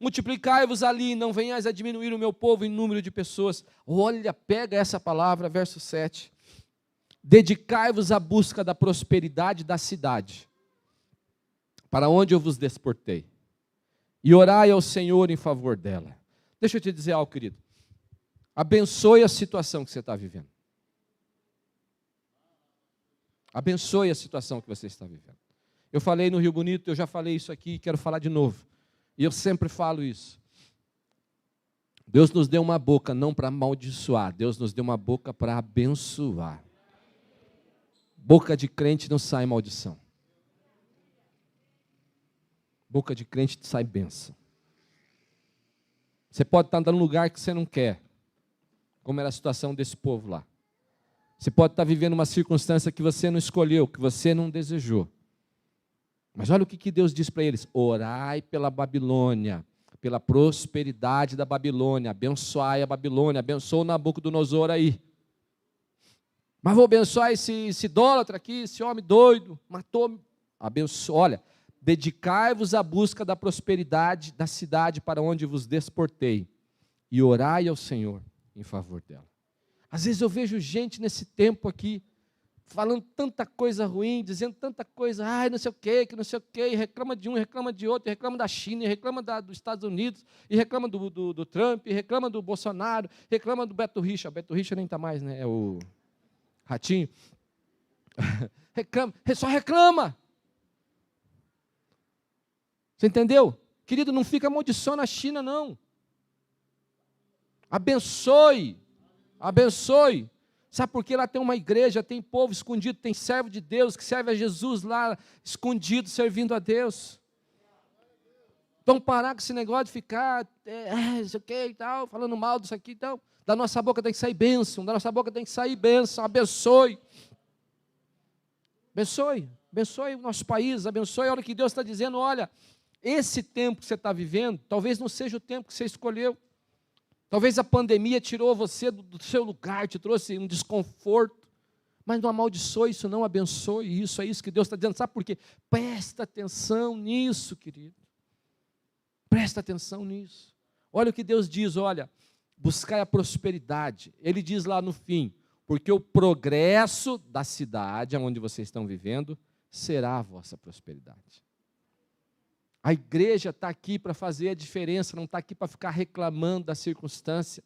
Multiplicai-vos ali, não venhais a diminuir o meu povo em número de pessoas. Olha, pega essa palavra, verso 7. Dedicai-vos à busca da prosperidade da cidade, para onde eu vos desportei, e orai ao Senhor em favor dela. Deixa eu te dizer algo, querido. Abençoe a situação que você está vivendo. Abençoe a situação que você está vivendo. Eu falei no Rio Bonito, eu já falei isso aqui, quero falar de novo. E eu sempre falo isso. Deus nos deu uma boca não para amaldiçoar, Deus nos deu uma boca para abençoar. Boca de crente não sai maldição. Boca de crente sai bênção. Você pode estar andando num lugar que você não quer, como era a situação desse povo lá. Você pode estar vivendo uma circunstância que você não escolheu, que você não desejou. Mas olha o que Deus diz para eles: orai pela Babilônia, pela prosperidade da Babilônia, abençoai a Babilônia, abençoa o Nabucodonosor aí. Mas vou abençoar esse idólatra aqui, esse homem doido, matou, abençoa, olha, dedicai-vos à busca da prosperidade da cidade para onde vos desportei, e orai ao Senhor em favor dela. Às vezes eu vejo gente nesse tempo aqui, falando tanta coisa ruim, dizendo tanta coisa, não sei o quê, que não sei o quê, e reclama de um, reclama de outro, e reclama da China, e reclama dos Estados Unidos, e reclama do Trump, e reclama do Bolsonaro, reclama do Beto Richa. O Beto Richa nem está mais, né? É o Ratinho. Reclama, só reclama. Você entendeu? Querido, não fica amaldiçoando a China, não. Abençoe. Abençoe. Sabe por que lá tem uma igreja, tem povo escondido, tem servo de Deus que serve a Jesus lá, escondido, servindo a Deus. Então parar com esse negócio de ficar, isso aqui e tal, falando mal disso aqui e tal. Da nossa boca tem que sair bênção, da nossa boca tem que sair bênção, abençoe. Abençoe. abençoe o nosso país, abençoe a hora que Deus está dizendo, olha, esse tempo que você está vivendo, talvez não seja o tempo que você escolheu. Talvez a pandemia tirou você do seu lugar, te trouxe um desconforto. Mas não amaldiçoe isso, não abençoe isso. É isso que Deus está dizendo. Sabe por quê? Presta atenção nisso, querido. Presta atenção nisso. Olha o que Deus diz, olha, buscai a prosperidade. Ele diz lá no fim, porque o progresso da cidade onde vocês estão vivendo será a vossa prosperidade. A igreja está aqui para fazer a diferença, não está aqui para ficar reclamando da circunstância.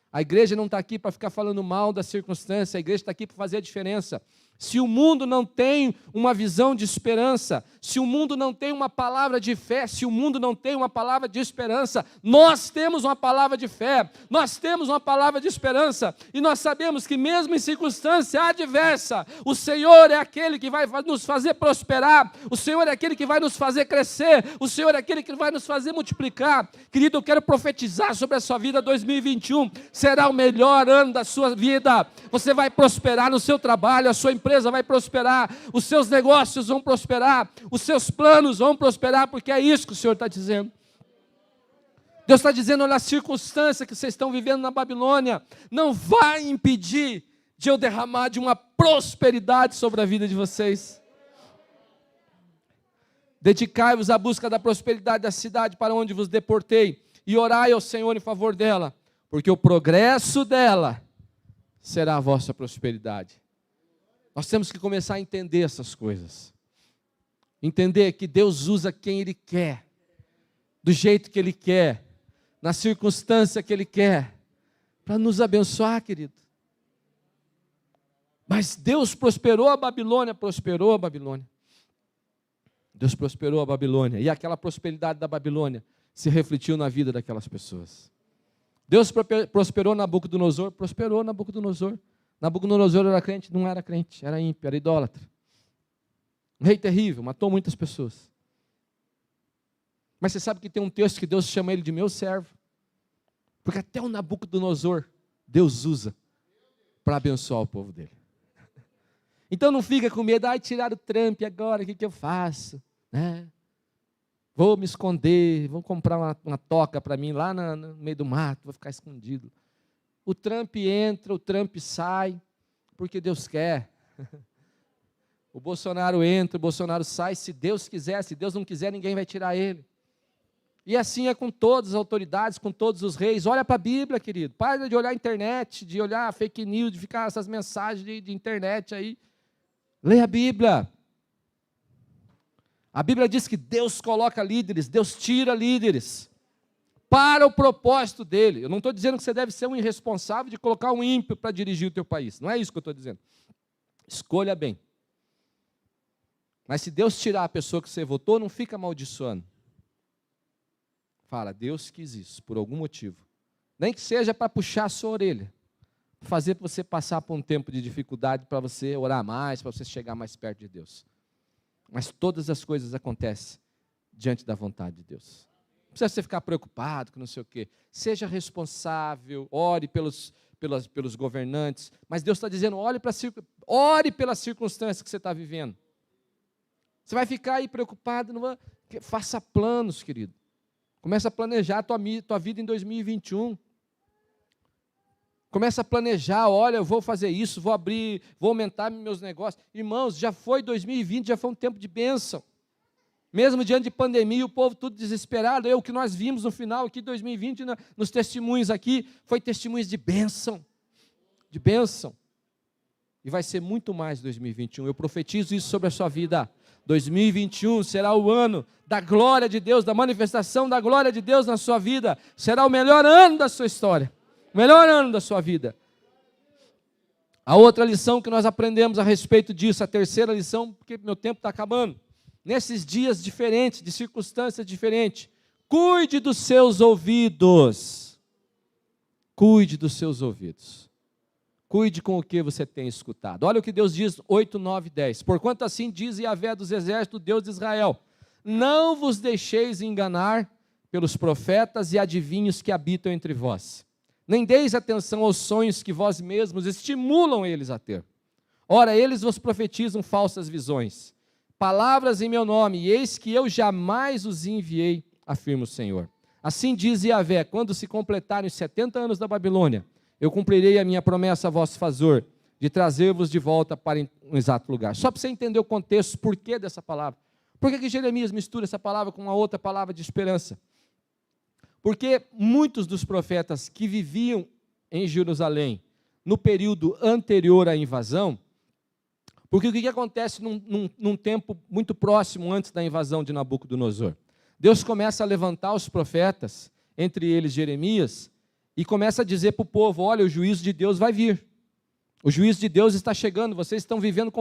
A igreja não está aqui para ficar falando mal da circunstância, a igreja está aqui para fazer a diferença. Se o mundo não tem uma visão de esperança, se o mundo não tem uma palavra de fé, se o mundo não tem uma palavra de esperança, nós temos uma palavra de fé, nós temos uma palavra de esperança, e nós sabemos que mesmo em circunstância adversa, o Senhor é aquele que vai nos fazer prosperar, o Senhor é aquele que vai nos fazer crescer, o Senhor é aquele que vai nos fazer multiplicar. Querido, eu quero profetizar sobre a sua vida. 2021 será o melhor ano da sua vida. Você vai prosperar no seu trabalho, a sua empresa vai prosperar, os seus negócios vão prosperar, os seus planos vão prosperar, porque é isso que o Senhor está dizendo. Deus está dizendo, olha, a circunstância que vocês estão vivendo na Babilônia não vai impedir de eu derramar de uma prosperidade sobre a vida de vocês. Dedicai-vos à busca da prosperidade da cidade para onde vos deportei, e orai ao Senhor em favor dela, porque o progresso dela será a vossa prosperidade. Nós temos que começar a entender essas coisas. Entender que Deus usa quem Ele quer, do jeito que Ele quer, na circunstância que Ele quer, para nos abençoar, querido. Mas Deus prosperou a Babilônia, prosperou a Babilônia. Deus prosperou a Babilônia, e aquela prosperidade da Babilônia se refletiu na vida daquelas pessoas. Deus prosperou Nabucodonosor, prosperou Nabucodonosor. Nabucodonosor era crente? Não era crente, era ímpio, era idólatra. Um rei terrível, matou muitas pessoas. Mas você sabe que tem um texto que Deus chama ele de meu servo? Porque até o Nabucodonosor, Deus usa para abençoar o povo dele. Então não fica com medo, tirar o Trump agora, o que eu faço? Vou me esconder, vou comprar uma toca para mim lá no meio do mato, vou ficar escondido. O Trump entra, o Trump sai, porque Deus quer. O Bolsonaro entra, o Bolsonaro sai, se Deus quiser, se Deus não quiser, ninguém vai tirar ele. E assim é com todas as autoridades, com todos os reis. Olha para a Bíblia, querido. Para de olhar a internet, de olhar fake news, de ficar essas mensagens de internet aí. Leia a Bíblia. A Bíblia diz que Deus coloca líderes, Deus tira líderes para o propósito dele. Eu não estou dizendo que você deve ser um irresponsável de colocar um ímpio para dirigir o teu país. Não é isso que eu estou dizendo. Escolha bem. Mas se Deus tirar a pessoa que você votou, não fica amaldiçoando. Fala, Deus quis isso, por algum motivo. Nem que seja para puxar a sua orelha. Fazer você passar por um tempo de dificuldade, para você orar mais, para você chegar mais perto de Deus. Mas todas as coisas acontecem diante da vontade de Deus. Não precisa você ficar preocupado com não sei o quê. Seja responsável, ore pelos governantes. Mas Deus está dizendo, ore pela circunstância que você está vivendo. Você vai ficar aí preocupado, não vai... Faça planos, querido. Começa a planejar a tua vida em 2021. Começa a planejar, olha, eu vou fazer isso, vou abrir, vou aumentar meus negócios. Irmãos, já foi 2020, já foi um tempo de bênção. Mesmo diante de pandemia, o povo tudo desesperado. O que nós vimos no final aqui de 2020, nos testemunhos aqui, foi testemunhos de bênção. De bênção. E vai ser muito mais 2021. Eu profetizo isso sobre a sua vida. 2021 será o ano da glória de Deus, da manifestação da glória de Deus na sua vida. Será o melhor ano da sua história. O melhor ano da sua vida. A outra lição que nós aprendemos a respeito disso, a terceira lição, porque meu tempo está acabando. Nesses dias diferentes, de circunstâncias diferentes, cuide dos seus ouvidos. Cuide dos seus ouvidos. Cuide com o que você tem escutado. Olha o que Deus diz, 8, 9, 10. Porquanto assim diz Yahvé dos exércitos, Deus de Israel, não vos deixeis enganar pelos profetas e adivinhos que habitam entre vós. Nem deis atenção aos sonhos que vós mesmos estimulam eles a ter. Ora, eles vos profetizam falsas visões. palavras em meu nome, e eis que eu jamais os enviei, afirma o Senhor. Assim diz Yahvé, quando se completarem os 70 anos da Babilônia, eu cumprirei a minha promessa a vosso favor, de trazer-vos de volta para um exato lugar. Só para você entender o contexto, por que dessa palavra. Por que Jeremias mistura essa palavra com uma outra palavra de esperança? Porque muitos dos profetas que viviam em Jerusalém, no período anterior à invasão, porque o que acontece num tempo muito próximo antes da invasão de Nabucodonosor? Deus começa a levantar os profetas, entre eles Jeremias, e começa a dizer para o povo, olha, o juízo de Deus vai vir. O juízo de Deus está chegando, vocês estão vivendo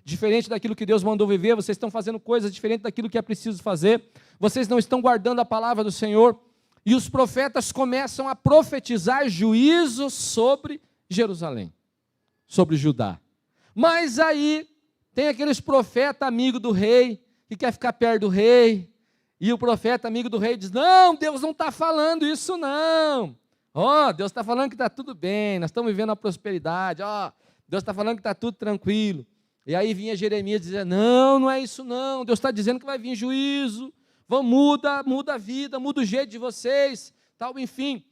diferente daquilo que Deus mandou viver, vocês estão fazendo coisas diferentes daquilo que é preciso fazer, vocês não estão guardando a palavra do Senhor, e os profetas começam a profetizar juízo sobre Jerusalém, sobre Judá. Mas aí tem aqueles profetas amigos do rei, que quer ficar perto do rei, e o profeta amigo do rei diz, não, Deus não está falando isso não. Deus está falando que está tudo bem, nós estamos vivendo a prosperidade, Deus está falando que está tudo tranquilo. E aí vinha Jeremias dizer, não é isso não, Deus está dizendo que vai vir juízo, muda a vida, muda o jeito de vocês, tal, enfim.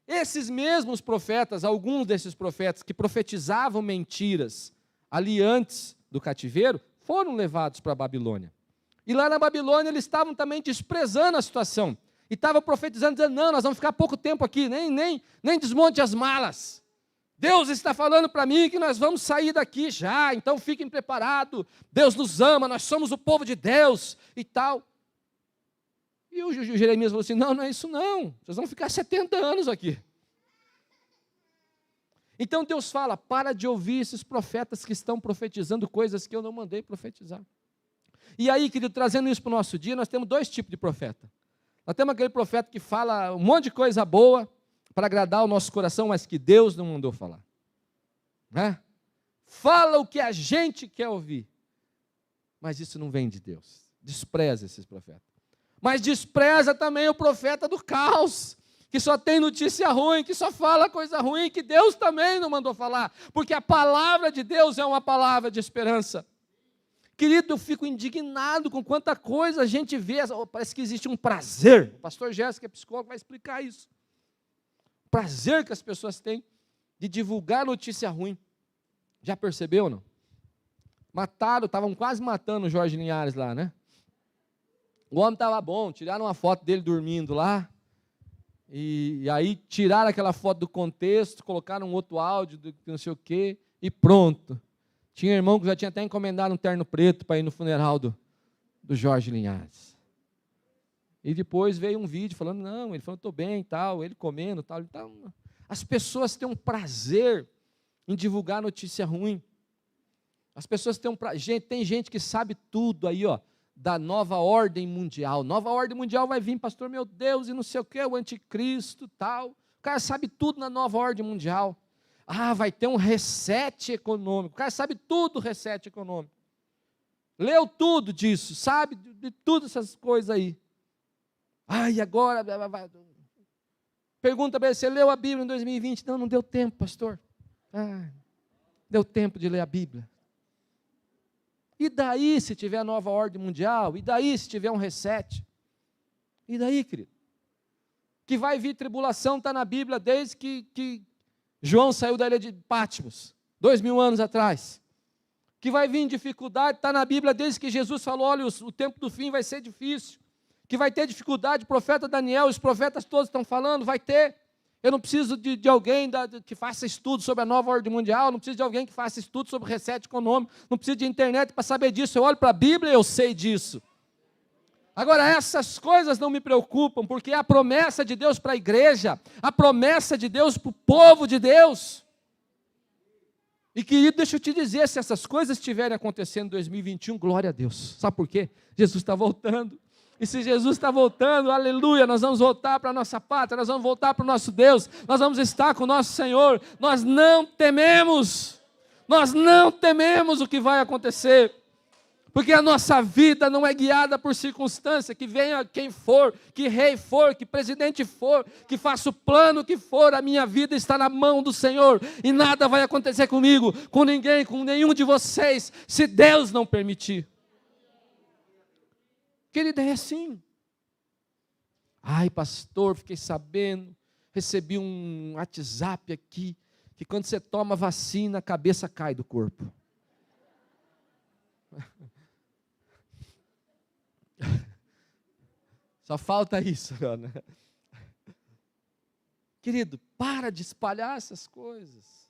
Esses mesmos profetas, alguns desses profetas que profetizavam mentiras ali antes do cativeiro, foram levados para a Babilônia. E lá na Babilônia eles estavam também desprezando a situação. E estavam profetizando, dizendo, não, nós vamos ficar pouco tempo aqui, nem desmonte as malas. Deus está falando para mim que nós vamos sair daqui já, então fiquem preparados. Deus nos ama, nós somos o povo de Deus e tal. E o Jeremias falou assim, não é isso não, vocês vão ficar 70 anos aqui. Então Deus fala, para de ouvir esses profetas que estão profetizando coisas que eu não mandei profetizar. E aí, querido, trazendo isso para o nosso dia, nós temos dois tipos de profeta. Nós temos aquele profeta que fala um monte de coisa boa para agradar o nosso coração, mas que Deus não mandou falar. Né? Fala o que a gente quer ouvir, mas isso não vem de Deus. Despreza esses profetas. Mas despreza também o profeta do caos, que só tem notícia ruim, que só fala coisa ruim, que Deus também não mandou falar, porque a palavra de Deus é uma palavra de esperança. Querido, eu fico indignado com quanta coisa a gente vê, parece que existe um prazer, o pastor Jéssica, que é psicólogo, vai explicar isso. O prazer que as pessoas têm de divulgar notícia ruim. Já percebeu, não? Estavam quase matando o Jorge Linhares lá, né? O homem estava bom, tiraram uma foto dele dormindo lá, e aí tiraram aquela foto do contexto, colocaram um outro áudio, do não sei o quê, e pronto. Tinha irmão que já tinha até encomendado um terno preto para ir no funeral do Jorge Linhares. E depois veio um vídeo falando, não, ele falou, estou bem, tal, ele comendo, tal. As pessoas têm um prazer em divulgar notícia ruim. As pessoas têm tem gente que sabe tudo aí, da nova ordem mundial. Nova ordem mundial vai vir, pastor, meu Deus, e não sei o que, o anticristo, tal. O cara sabe tudo na nova ordem mundial. Vai ter um reset econômico. O cara sabe tudo do reset econômico. Leu tudo disso, sabe de todas essas coisas aí. E agora? Pergunta para ele, você leu a Bíblia em 2020? Não deu tempo, pastor. Deu tempo de ler a Bíblia. E daí se tiver a nova ordem mundial? E daí se tiver um reset? E daí, querido? Que vai vir tribulação, está na Bíblia desde que João saiu da ilha de Patmos, 2000 anos atrás. Que vai vir dificuldade, está na Bíblia desde que Jesus falou, olha, o tempo do fim vai ser difícil. Que vai ter dificuldade, o profeta Daniel, os profetas todos estão falando, vai ter. Eu não preciso de alguém que faça estudo sobre a nova ordem mundial, não preciso de alguém que faça estudo sobre o reset econômico, não preciso de internet para saber disso. Eu olho para a Bíblia e eu sei disso. Agora, essas coisas não me preocupam, porque é a promessa de Deus para a igreja, a promessa de Deus para o povo de Deus. E querido, deixa eu te dizer, se essas coisas estiverem acontecendo em 2021, glória a Deus. Sabe por quê? Jesus está voltando. E se Jesus está voltando, aleluia, nós vamos voltar para a nossa pátria, nós vamos voltar para o nosso Deus, nós vamos estar com o nosso Senhor. Nós não tememos o que vai acontecer. Porque a nossa vida não é guiada por circunstância, que venha quem for, que rei for, que presidente for, que faça o plano que for, a minha vida está na mão do Senhor, e nada vai acontecer comigo, com ninguém, com nenhum de vocês, se Deus não permitir. Querida, é assim. Ai, pastor, fiquei sabendo, recebi um WhatsApp aqui, que quando você toma vacina, a cabeça cai do corpo. Só falta isso, né? Querido, para de espalhar essas coisas.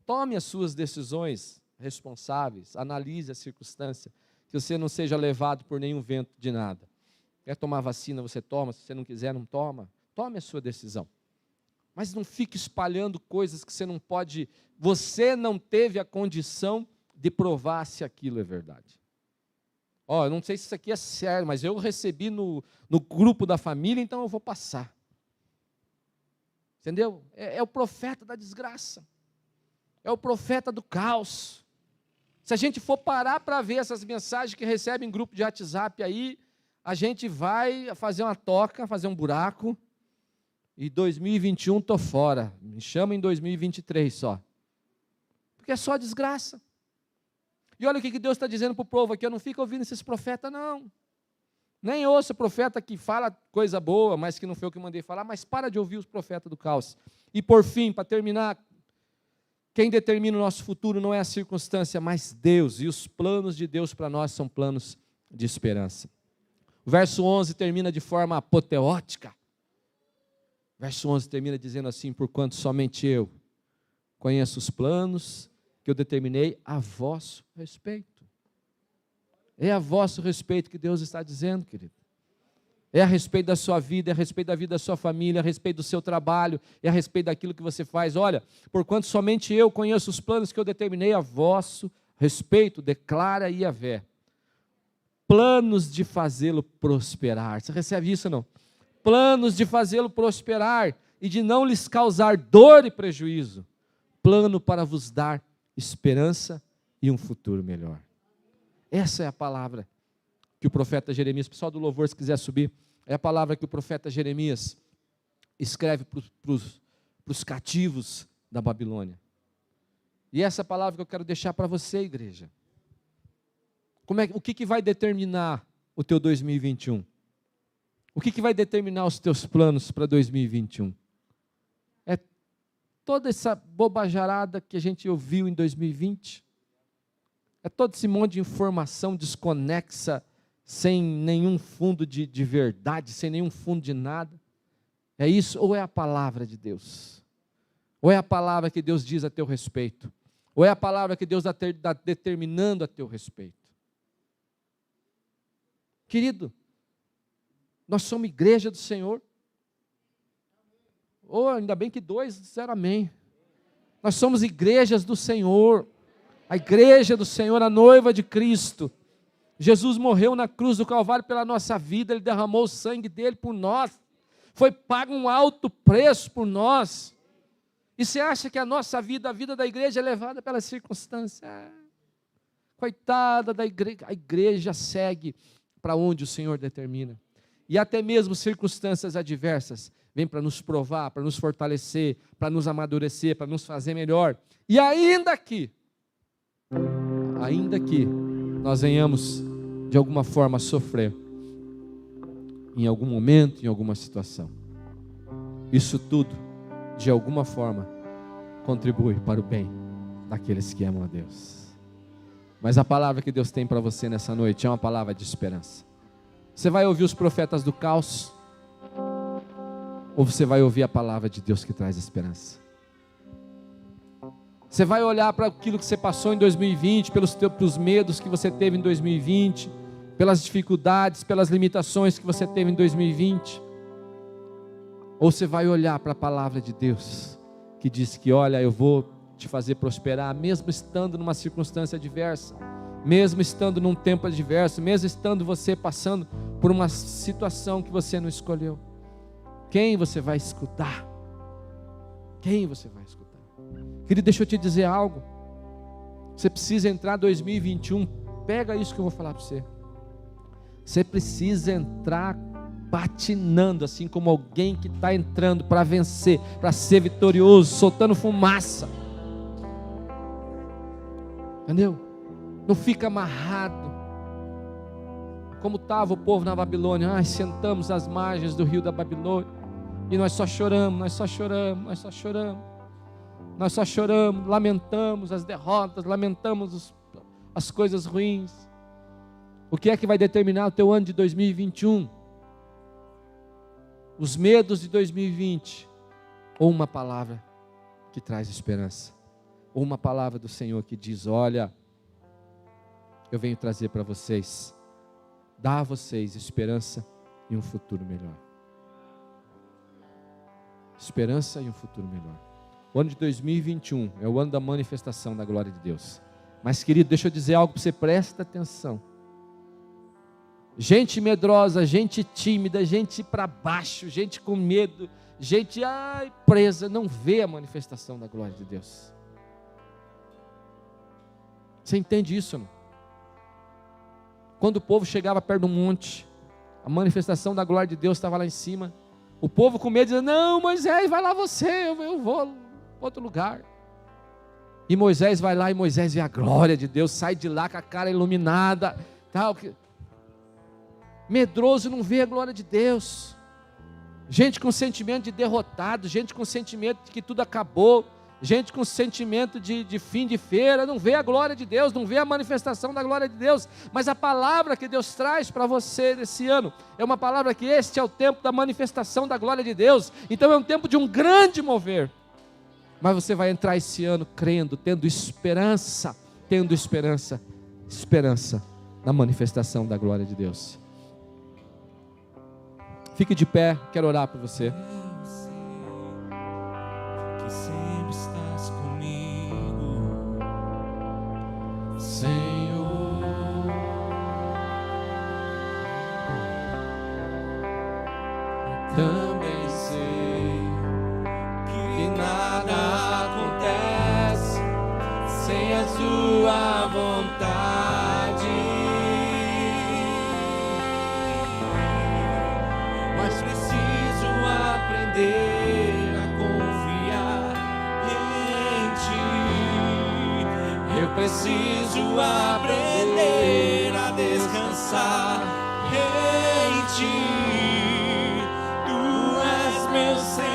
Tome as suas decisões responsáveis, analise a circunstância, que você não seja levado por nenhum vento de nada. Quer tomar vacina, você toma, se você não quiser, não toma. Tome a sua decisão. Mas não fique espalhando coisas que você não pode, você não teve a condição de provar se aquilo é verdade. Eu não sei se isso aqui é sério, mas eu recebi no grupo da família, então eu vou passar. Entendeu? É o profeta da desgraça. É o profeta do caos. Se a gente for parar para ver essas mensagens que recebem em grupo de WhatsApp aí, a gente vai fazer uma toca, fazer um buraco, e 2021 estou fora. Me chama em 2023 só. Porque é só desgraça. E olha o que Deus está dizendo para o povo aqui, eu não fico ouvindo esses profetas, não. Nem ouço o profeta que fala coisa boa, mas que não foi o que eu mandei falar, mas para de ouvir os profetas do caos. E por fim, para terminar, quem determina o nosso futuro não é a circunstância, mas Deus, e os planos de Deus para nós são planos de esperança. O verso 11 termina de forma apoteótica. O verso 11 termina dizendo assim, porquanto somente eu conheço os planos que eu determinei a vosso respeito. É a vosso respeito que Deus está dizendo, querido. É a respeito da sua vida, é a respeito da vida da sua família, é a respeito do seu trabalho, é a respeito daquilo que você faz. Olha, porquanto somente eu conheço os planos que eu determinei a vosso respeito, declara Yahvé. Planos de fazê-lo prosperar. Você recebe isso ou não? Planos de fazê-lo prosperar e de não lhes causar dor e prejuízo. Plano para vos dar esperança e um futuro melhor. Essa é a palavra que o profeta Jeremias, pessoal do louvor, se quiser subir, é a palavra que o profeta Jeremias escreve para os cativos da Babilônia. E essa palavra que eu quero deixar para você, igreja. O que vai determinar o teu 2021? O que vai determinar os teus planos para 2021? É toda essa bobajarada que a gente ouviu em 2020? É todo esse monte de informação desconexa, sem nenhum fundo de verdade, sem nenhum fundo de nada? É isso ou é a palavra de Deus? Ou é a palavra que Deus diz a teu respeito? Ou é a palavra que Deus está determinando a teu respeito? Querido, nós somos igreja do Senhor. Ainda bem que 2 disseram amém. Nós somos igrejas do Senhor. A igreja do Senhor, a noiva de Cristo. Jesus morreu na cruz do Calvário pela nossa vida, Ele derramou o sangue dele por nós, foi pago um alto preço por nós. E você acha que a nossa vida, a vida da igreja é levada pela circunstância? Coitada da igreja, a igreja segue para onde o Senhor determina. E até mesmo circunstâncias adversas vêm para nos provar, para nos fortalecer, para nos amadurecer, para nos fazer melhor. E ainda que nós venhamos de alguma forma sofrer, em algum momento, em alguma situação, isso tudo, de alguma forma, contribui para o bem daqueles que amam a Deus. Mas a palavra que Deus tem para você nessa noite é uma palavra de esperança. Você vai ouvir os profetas do caos, ou você vai ouvir a palavra de Deus que traz esperança? Você vai olhar para aquilo que você passou em 2020, pelos medos que você teve em 2020, pelas dificuldades, pelas limitações que você teve em 2020? Ou você vai olhar para a palavra de Deus, que diz que, olha, eu vou te fazer prosperar, mesmo estando numa circunstância adversa, mesmo estando num tempo adverso, mesmo estando você passando por uma situação que você não escolheu? Quem você vai escutar? Quem você vai escutar? Querido, deixa eu te dizer algo. Você precisa entrar em 2021, pega isso que eu vou falar para você. Você precisa entrar patinando, assim como alguém que está entrando para vencer, para ser vitorioso, soltando fumaça. Entendeu? Não fica amarrado. como estava o povo na Babilônia. Ai, sentamos às margens do rio da Babilônia, e nós só choramos, nós só choramos, nós só choramos, nós só choramos, lamentamos as derrotas, lamentamos as coisas ruins. O que é que vai determinar o teu ano de 2021? Os medos de 2020, ou uma palavra que traz esperança, ou uma palavra do Senhor que diz: olha, eu venho trazer para vocês, dar a vocês esperança e um futuro melhor. Esperança e um futuro melhor. O ano de 2021 é o ano da manifestação da glória de Deus. Mas, querido, deixa eu dizer algo para você, presta atenção. Gente medrosa, gente tímida, gente para baixo, gente com medo, gente presa, não vê a manifestação da glória de Deus. Você entende isso, não? Quando o povo chegava perto do monte, a manifestação da glória de Deus estava lá em cima. O povo com medo dizia: não, Moisés, vai lá você, eu vou para outro lugar. E Moisés vai lá, e Moisés vê a glória de Deus, sai de lá com a cara iluminada, tal. Medroso não vê a glória de Deus. Gente com sentimento de derrotado, gente com sentimento de que tudo acabou, gente com sentimento de fim de feira, não vê a glória de Deus, não vê a manifestação da glória de Deus. Mas a palavra que Deus traz para você nesse ano é uma palavra que este é o tempo da manifestação da glória de Deus. Então é um tempo de um grande mover. Mas você vai entrar esse ano crendo, tendo esperança na manifestação da glória de Deus. Fique de pé, quero orar por você. Eu sei que sempre estás comigo, Senhor. Também sei que nada acontece sem a sua vontade. Mas preciso aprender a confiar em Ti. Eu preciso aprender a descansar em Ti. Tu és meu Senhor.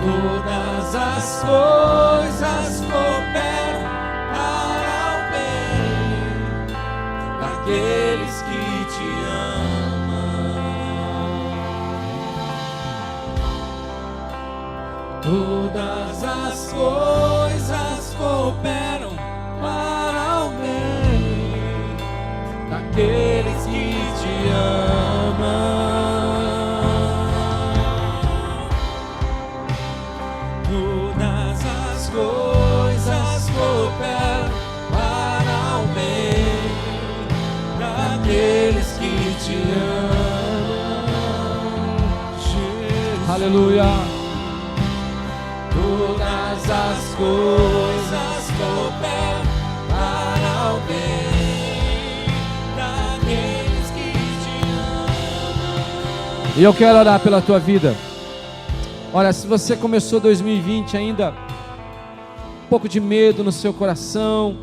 Todas as coisas cooperam para o bem daqueles que te amam. Todas as coisas cooperam para o bem daqueles que te amam. Todas as coisas cooperam para o bem daqueles que te amam, Jesus. Aleluia. Todas as coisas cooperam para o bem daqueles que te amam. E eu quero orar pela tua vida. Olha, se você começou 2020 ainda um pouco de medo no seu coração,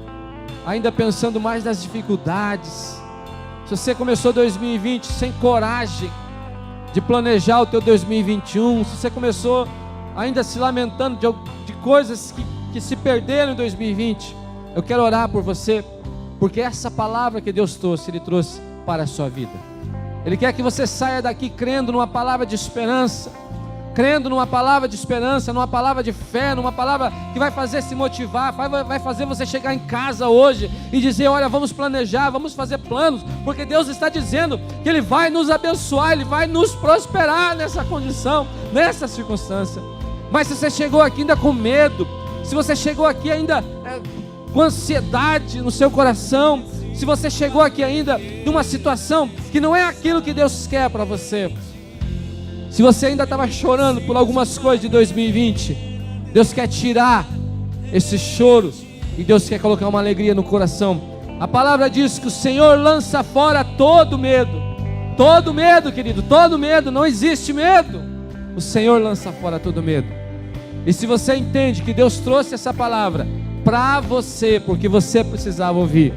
ainda pensando mais nas dificuldades, se você começou 2020 sem coragem de planejar o teu 2021, se você começou ainda se lamentando de coisas que se perderam em 2020, eu quero orar por você, porque essa palavra que Deus trouxe, Ele trouxe para a sua vida. Ele quer que você saia daqui crendo numa palavra de esperança, crendo numa palavra de esperança, numa palavra de fé, numa palavra que vai fazer se motivar, vai fazer você chegar em casa hoje e dizer: olha, vamos planejar, vamos fazer planos, porque Deus está dizendo que Ele vai nos abençoar, Ele vai nos prosperar nessa condição, nessa circunstância. Mas se você chegou aqui ainda com medo, se você chegou aqui ainda com ansiedade no seu coração, se você chegou aqui ainda numa situação que não é aquilo que Deus quer para você, se você ainda estava chorando por algumas coisas de 2020, Deus quer tirar esses choros e Deus quer colocar uma alegria no coração. A palavra diz que o Senhor lança fora todo medo, querido, todo medo, não existe medo. O Senhor lança fora todo medo. E se você entende que Deus trouxe essa palavra para você, porque você precisava ouvir.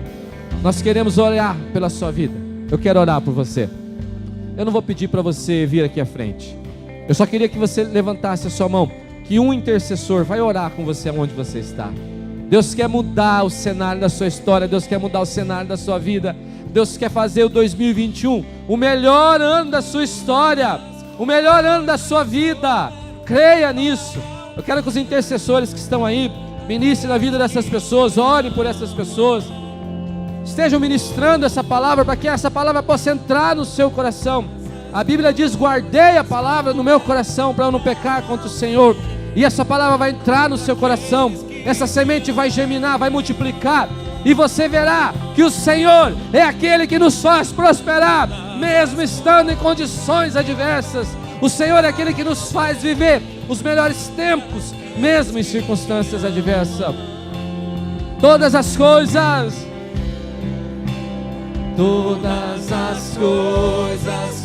Nós queremos orar pela sua vida. Eu quero orar por você. Eu não vou pedir para você vir aqui à frente. Eu só queria que você levantasse a sua mão, que um intercessor vai orar com você onde você está. Deus quer mudar o cenário da sua história, Deus quer mudar o cenário da sua vida. Deus quer fazer o 2021 o melhor ano da sua história, o melhor ano da sua vida. Creia nisso. Eu quero que os intercessores que estão aí ministrem na vida dessas pessoas, orem por essas pessoas, estejam ministrando essa palavra, para que essa palavra possa entrar no seu coração. A Bíblia diz: guardei a palavra no meu coração para eu não pecar contra o Senhor. E essa palavra vai entrar no seu coração, essa semente vai germinar, vai multiplicar, e você verá que o Senhor é aquele que nos faz prosperar, mesmo estando em condições adversas. O Senhor é aquele que nos faz viver os melhores tempos, mesmo em circunstâncias adversas. Todas as coisas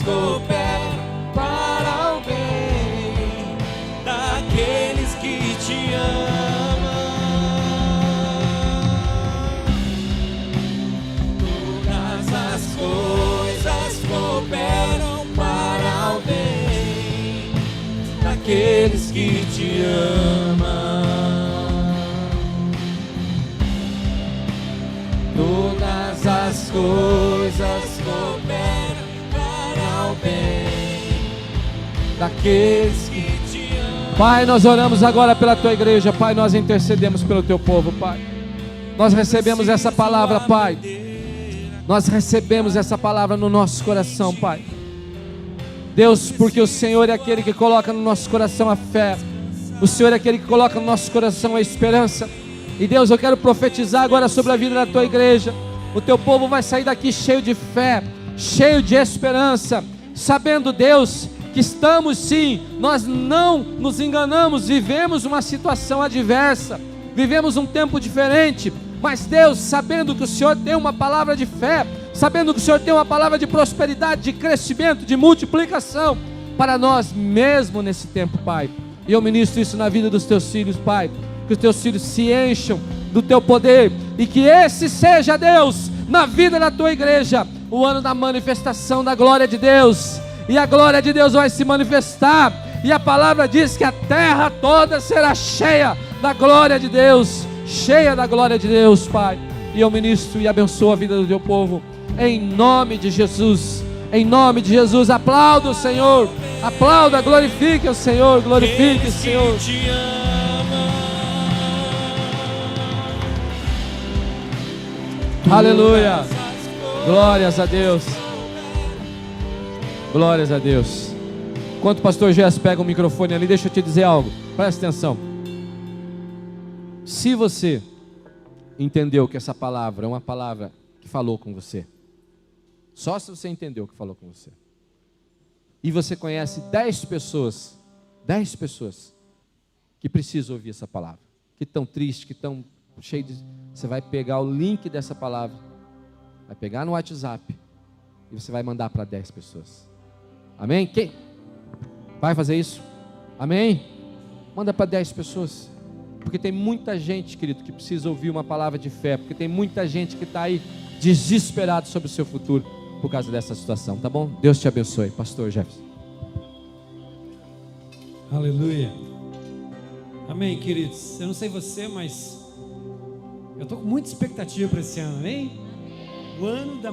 cooperam para o bem daqueles que te amam. Todas as coisas cooperam para o bem daqueles que te amam. Todas as coisas cooperam para o bem daqueles que te amam. Pai, nós oramos agora pela tua igreja. Pai, nós intercedemos pelo teu povo, Pai. Nós recebemos essa palavra, Pai. Nós recebemos essa palavra no nosso coração, Pai. Deus, porque o Senhor é aquele que coloca no nosso coração a fé, o Senhor é aquele que coloca no nosso coração a esperança. E Deus, eu quero profetizar agora sobre a vida da tua igreja. O teu povo vai sair daqui cheio de fé, cheio de esperança, sabendo, Deus, que estamos sim, nós não nos enganamos, vivemos uma situação adversa, vivemos um tempo diferente, mas Deus, sabendo que o Senhor tem uma palavra de fé, sabendo que o Senhor tem uma palavra de prosperidade, de crescimento, de multiplicação para nós mesmo nesse tempo, Pai. E eu ministro isso na vida dos teus filhos, Pai. Que os teus filhos se encham do teu poder, e que esse seja, Deus, na vida da tua igreja, o ano da manifestação da glória de Deus. E a glória de Deus vai se manifestar, e a palavra diz que a terra toda será cheia da glória de Deus, cheia da glória de Deus, Pai. E eu ministro e abençoo a vida do teu povo, em nome de Jesus. Em nome de Jesus, aplauda o Senhor, aplauda, glorifique o Senhor, glorifique o Senhor. Aleluia, glórias a Deus, glórias a Deus. Enquanto o pastor Gés pega o microfone ali, deixa eu te dizer algo, presta atenção. Se você entendeu que essa palavra é uma palavra que falou com você, só se você entendeu que falou com você, e você conhece 10 pessoas que precisam ouvir essa palavra, que estão tristes, que estão cheios de... Você vai pegar o link dessa palavra, vai pegar no WhatsApp, e você vai mandar para 10 pessoas. Amém? Quem vai fazer isso? Amém? Manda para 10 pessoas, porque tem muita gente, querido, que precisa ouvir uma palavra de fé, porque tem muita gente que está aí desesperado sobre o seu futuro, por causa dessa situação, tá bom? Deus te abençoe, pastor Jefferson. Aleluia. Amém, queridos. Eu não sei você, mas eu estou com muita expectativa para esse ano, amém? O ano da